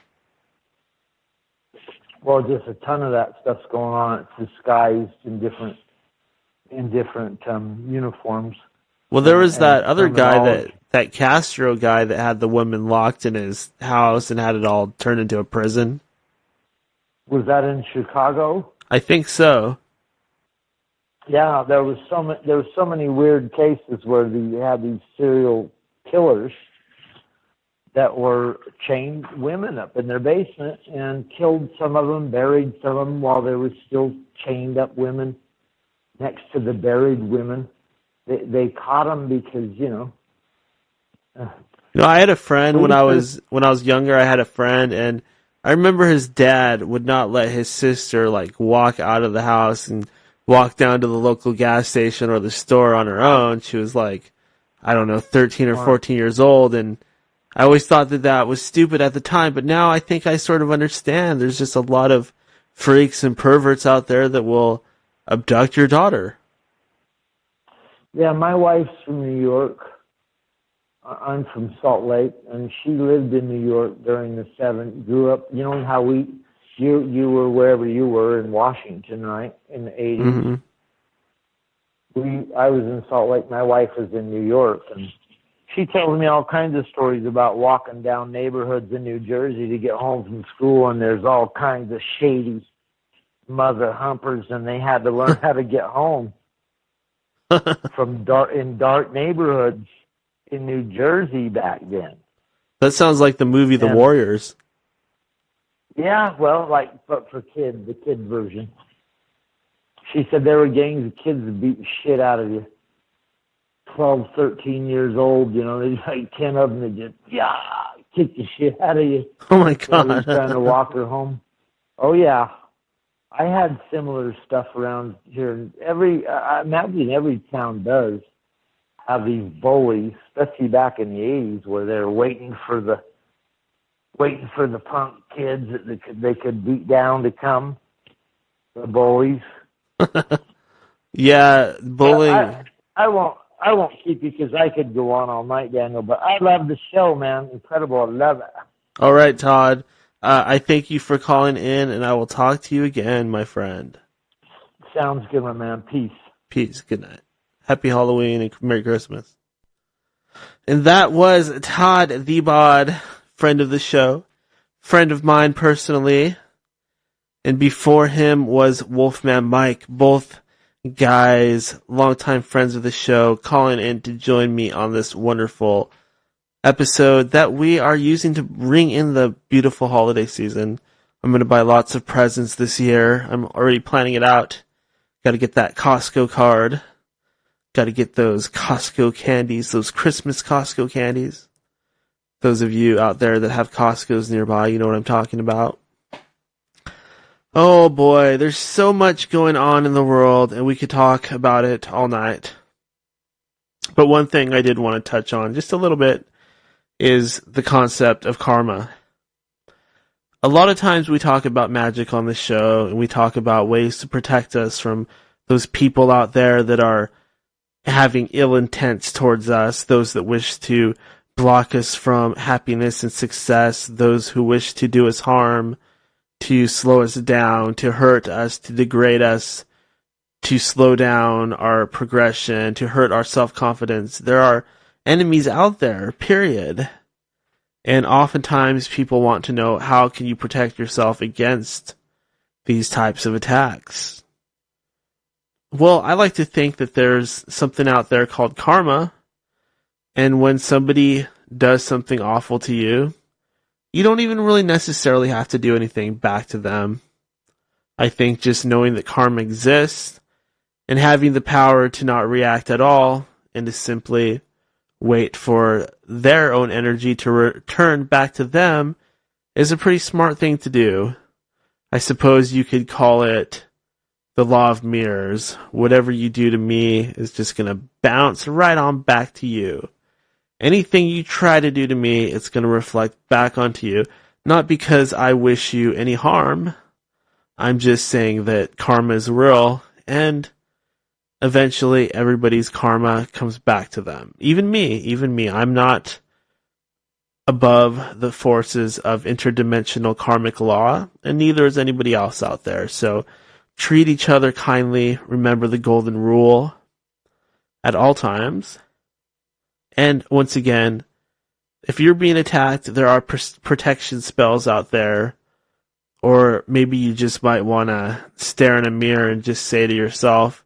Well, just a ton of that stuff's going on. It's disguised in different uniforms. Well, there was And that other guy terminology. that Castro guy that had the women locked in his house and had it all turned into a prison. Was that in Chicago? I think so. Yeah, there was so many weird cases where you had these serial killers that were chained women up in their basement and killed some of them, buried some of them while there was still chained up women next to the buried women. They caught them because I had a friend when I was younger. I had a friend, and I remember his dad would not let his sister walk out of the house and walk down to the local gas station or the store on her own. She was 13 or 14 years old, and I always thought that was stupid at the time, but now I think I sort of understand. There's just a lot of freaks and perverts out there that will abduct your daughter. Yeah, my wife's from New York. I'm from Salt Lake, and she lived in New York during the '70s. Grew up, how you were wherever you were in Washington, right? In the '80s. Mm-hmm. I was in Salt Lake. My wife was in New York, and she tells me all kinds of stories about walking down neighborhoods in New Jersey to get home from school, and there's all kinds of shady mother humpers, and they had to learn how to get home from dark neighborhoods in New Jersey back then. That sounds like the movie The Warriors. Yeah, well, but for kids, the kid version. She said there were gangs of kids that beat the shit out of you. 12, 13 years old, there's 10 of them that just, kick the shit out of you. Oh my While you're God. trying to walk her home. Oh yeah. I had similar stuff around here. I imagine every town does have these bullies, especially back in the '80s, where they're waiting for the punk kids that they could beat down to come. The bullies. Yeah, bullying. I won't keep you because I could go on all night, Daniel. But I love the show, man. Incredible. I love it. All right, Todd. I thank you for calling in, and I will talk to you again, my friend. Sounds good, my man. Peace. Peace. Good night. Happy Halloween and Merry Christmas. And that was Todd Thebod, friend of the show, friend of mine personally. And before him was Wolfman Mike, both guys, longtime friends of the show, calling in to join me on this wonderful episode that we are using to ring in the beautiful holiday season. I'm going to buy lots of presents this year. I'm already planning it out. Got to get that Costco card. Got to get those Costco candies, those Christmas Costco candies. Those of you out there that have Costco's nearby, you know what I'm talking about. Oh boy, there's so much going on in the world, and we could talk about it all night. But one thing I did want to touch on just a little bit is the concept of karma. A lot of times we talk about magic on the show, and we talk about ways to protect us from those people out there that are having ill intents towards us, those that wish to block us from happiness and success, those who wish to do us harm, to slow us down, to hurt us, to degrade us, to slow down our progression, to hurt our self-confidence. There are enemies out there, period. And oftentimes people want to know, how can you protect yourself against these types of attacks? Well, I like to think that there's something out there called karma, and when somebody does something awful to you, you don't even really necessarily have to do anything back to them. I think just knowing that karma exists and having the power to not react at all and to simply wait for their own energy to return back to them is a pretty smart thing to do. I suppose you could call it the law of mirrors. Whatever you do to me is just going to bounce right on back to you. Anything you try to do to me, it's going to reflect back onto you. Not because I wish you any harm. I'm just saying that karma is real, and eventually everybody's karma comes back to them. Even me. I'm not above the forces of interdimensional karmic law, and neither is anybody else out there. So treat each other kindly. Remember the golden rule at all times. And once again, if you're being attacked, there are protection spells out there. Or maybe you just might want to stare in a mirror and just say to yourself,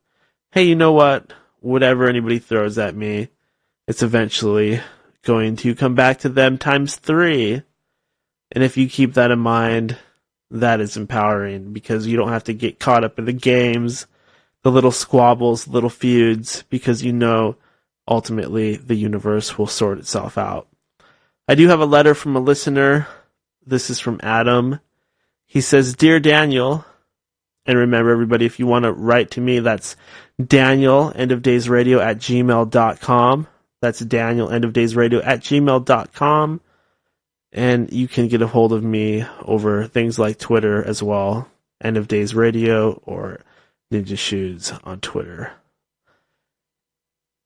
hey, you know what? Whatever anybody throws at me, it's eventually going to come back to them times 3. And if you keep that in mind, that is empowering, because you don't have to get caught up in the games, the little squabbles, little feuds, because you know ultimately the universe will sort itself out. I do have a letter from a listener. This is from Adam. He says, Dear Daniel, and remember everybody, if you want to write to me, that's Daniel, endofdaysradio@gmail.com. That's Daniel, endofdaysradio@gmail.com. And you can get a hold of me over things like Twitter as well, End of Days Radio or Ninja Shoes on Twitter.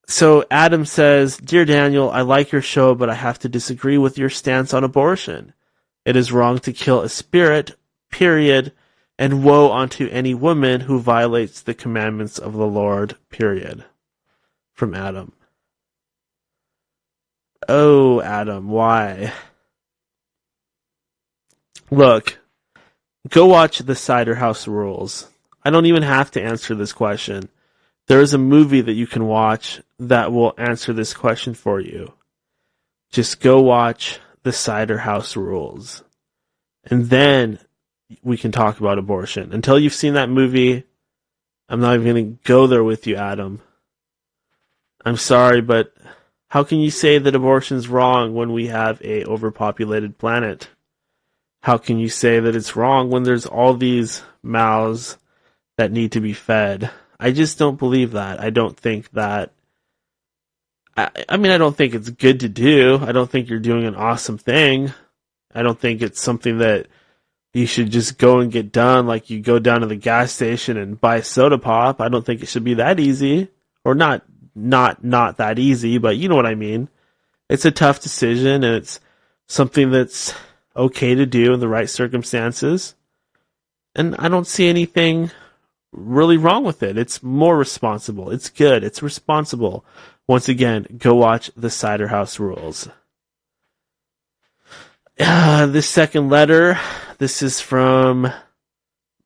So Adam says, Dear Daniel, I like your show, but I have to disagree with your stance on abortion. It is wrong to kill a spirit, period, and woe unto any woman who violates the commandments of the Lord, period. From Adam. Oh, Adam, why? Look, go watch The Cider House Rules. I don't even have to answer this question. There is a movie that you can watch that will answer this question for you. Just go watch The Cider House Rules. And then we can talk about abortion. Until you've seen that movie, I'm not even going to go there with you, Adam. I'm sorry, but how can you say that abortion's wrong when we have a overpopulated planet? How can you say that it's wrong when there's all these mouths that need to be fed? I just don't believe that. I don't think that... I mean, I don't think it's good to do. I don't think you're doing an awesome thing. I don't think it's something that you should just go and get done like you go down to the gas station and buy a soda pop. I don't think it should be that easy. Or not that easy, but you know what I mean. It's a tough decision, and it's something that's okay to do in the right circumstances. And I don't see anything really wrong with it. It's more responsible. It's good. It's responsible. Once again, go watch The Cider House Rules. This second letter, this is from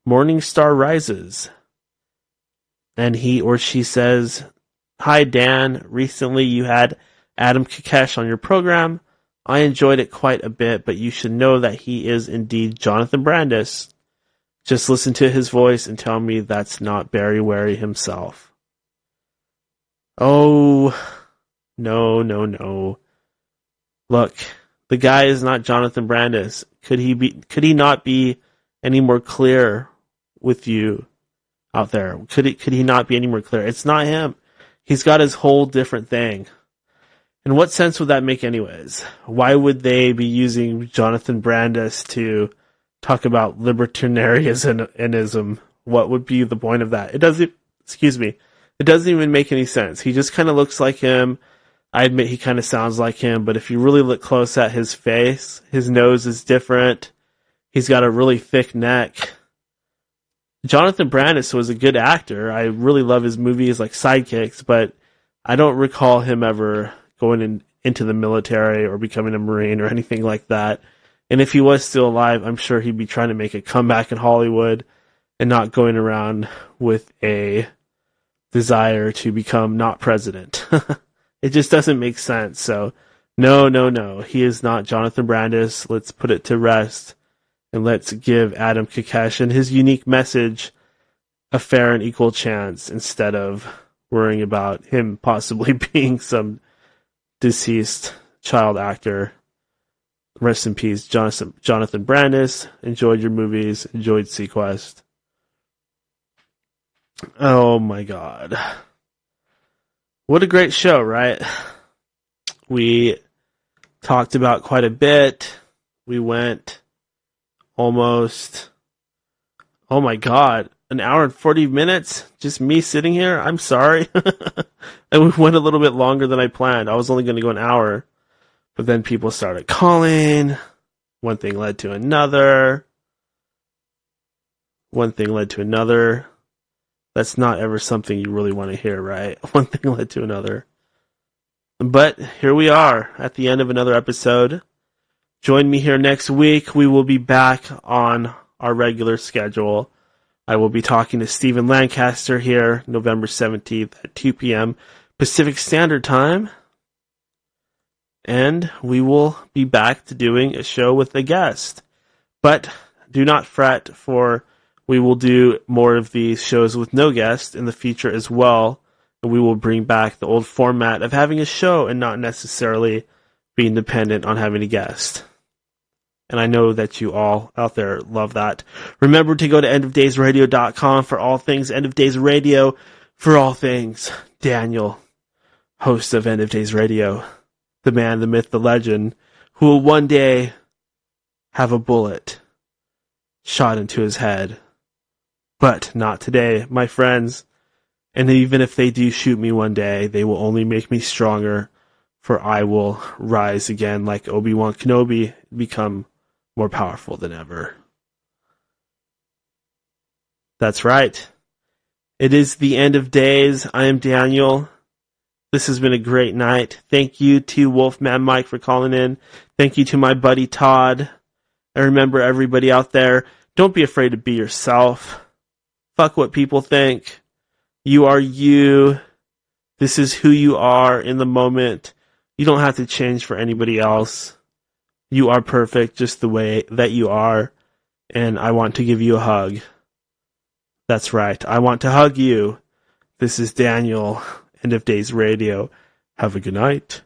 Morningstar Rises. And he or she says, Hi, Dan. Recently you had Adam Kokesh on your program. I enjoyed it quite a bit, but you should know that he is indeed Jonathan Brandis. Just listen to his voice and tell me that's not Barry Wary himself. Oh, no. Look, the guy is not Jonathan Brandis. Could he not be any more clear with you out there? Could he not be any more clear? It's not him. He's got his whole different thing. And what sense would that make anyways? Why would they be using Jonathan Brandis to talk about libertarianism? What would be the point of that? It doesn't even make any sense. He just kind of looks like him. I admit he kind of sounds like him, but if you really look close at his face, his nose is different. He's got a really thick neck. Jonathan Brandis was a good actor. I really love his movies like Sidekicks, but I don't recall him ever going into the military or becoming a Marine or anything like that. And if he was still alive, I'm sure he'd be trying to make a comeback in Hollywood and not going around with a desire to become not president. It just doesn't make sense. So, no. He is not Jonathan Brandis. Let's put it to rest. And let's give Adam Kokesh and his unique message a fair and equal chance instead of worrying about him possibly being some deceased child actor. Rest in peace, Jonathan Brandis. Enjoyed your movies. Enjoyed Sequest. Oh my God. What a great show, right? We talked about quite a bit. We went almost, oh my God, an hour and 40 minutes? Just me sitting here? I'm sorry. And we went a little bit longer than I planned. I was only going to go an hour. But then people started calling. One thing led to another. One thing led to another. That's not ever something you really want to hear, right? One thing led to another. But here we are at the end of another episode. Join me here next week. We will be back on our regular schedule. I will be talking to Stephen Lancaster here November 17th at 2 p.m. Pacific Standard Time. And we will be back to doing a show with a guest. But do not fret, for we will do more of these shows with no guest in the future as well. And we will bring back the old format of having a show and not necessarily being dependent on having a guest. And I know that you all out there love that. Remember to go to endofdaysradio.com for all things End of Days Radio, for all things Daniel, host of End of Days Radio, the man, the myth, the legend, who will one day have a bullet shot into his head. But not today, my friends. And even if they do shoot me one day, they will only make me stronger, for I will rise again like Obi-Wan Kenobi, become more powerful than ever. That's right. It is the end of days. I am Daniel. This has been a great night. Thank you to Wolfman Mike for calling in. Thank you to my buddy Todd. And remember, everybody out there, don't be afraid to be yourself. Fuck what people think. You are you. This is who you are in the moment. You don't have to change for anybody else. You are perfect just the way that you are. And I want to give you a hug. That's right. I want to hug you. This is Daniel, End of Days Radio. Have a good night.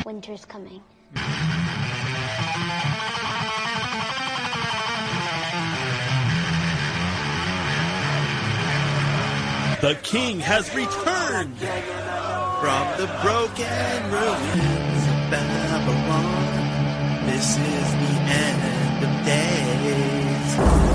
Winter's coming. The king has returned from the broken ruins of Babylon. This is the end of days.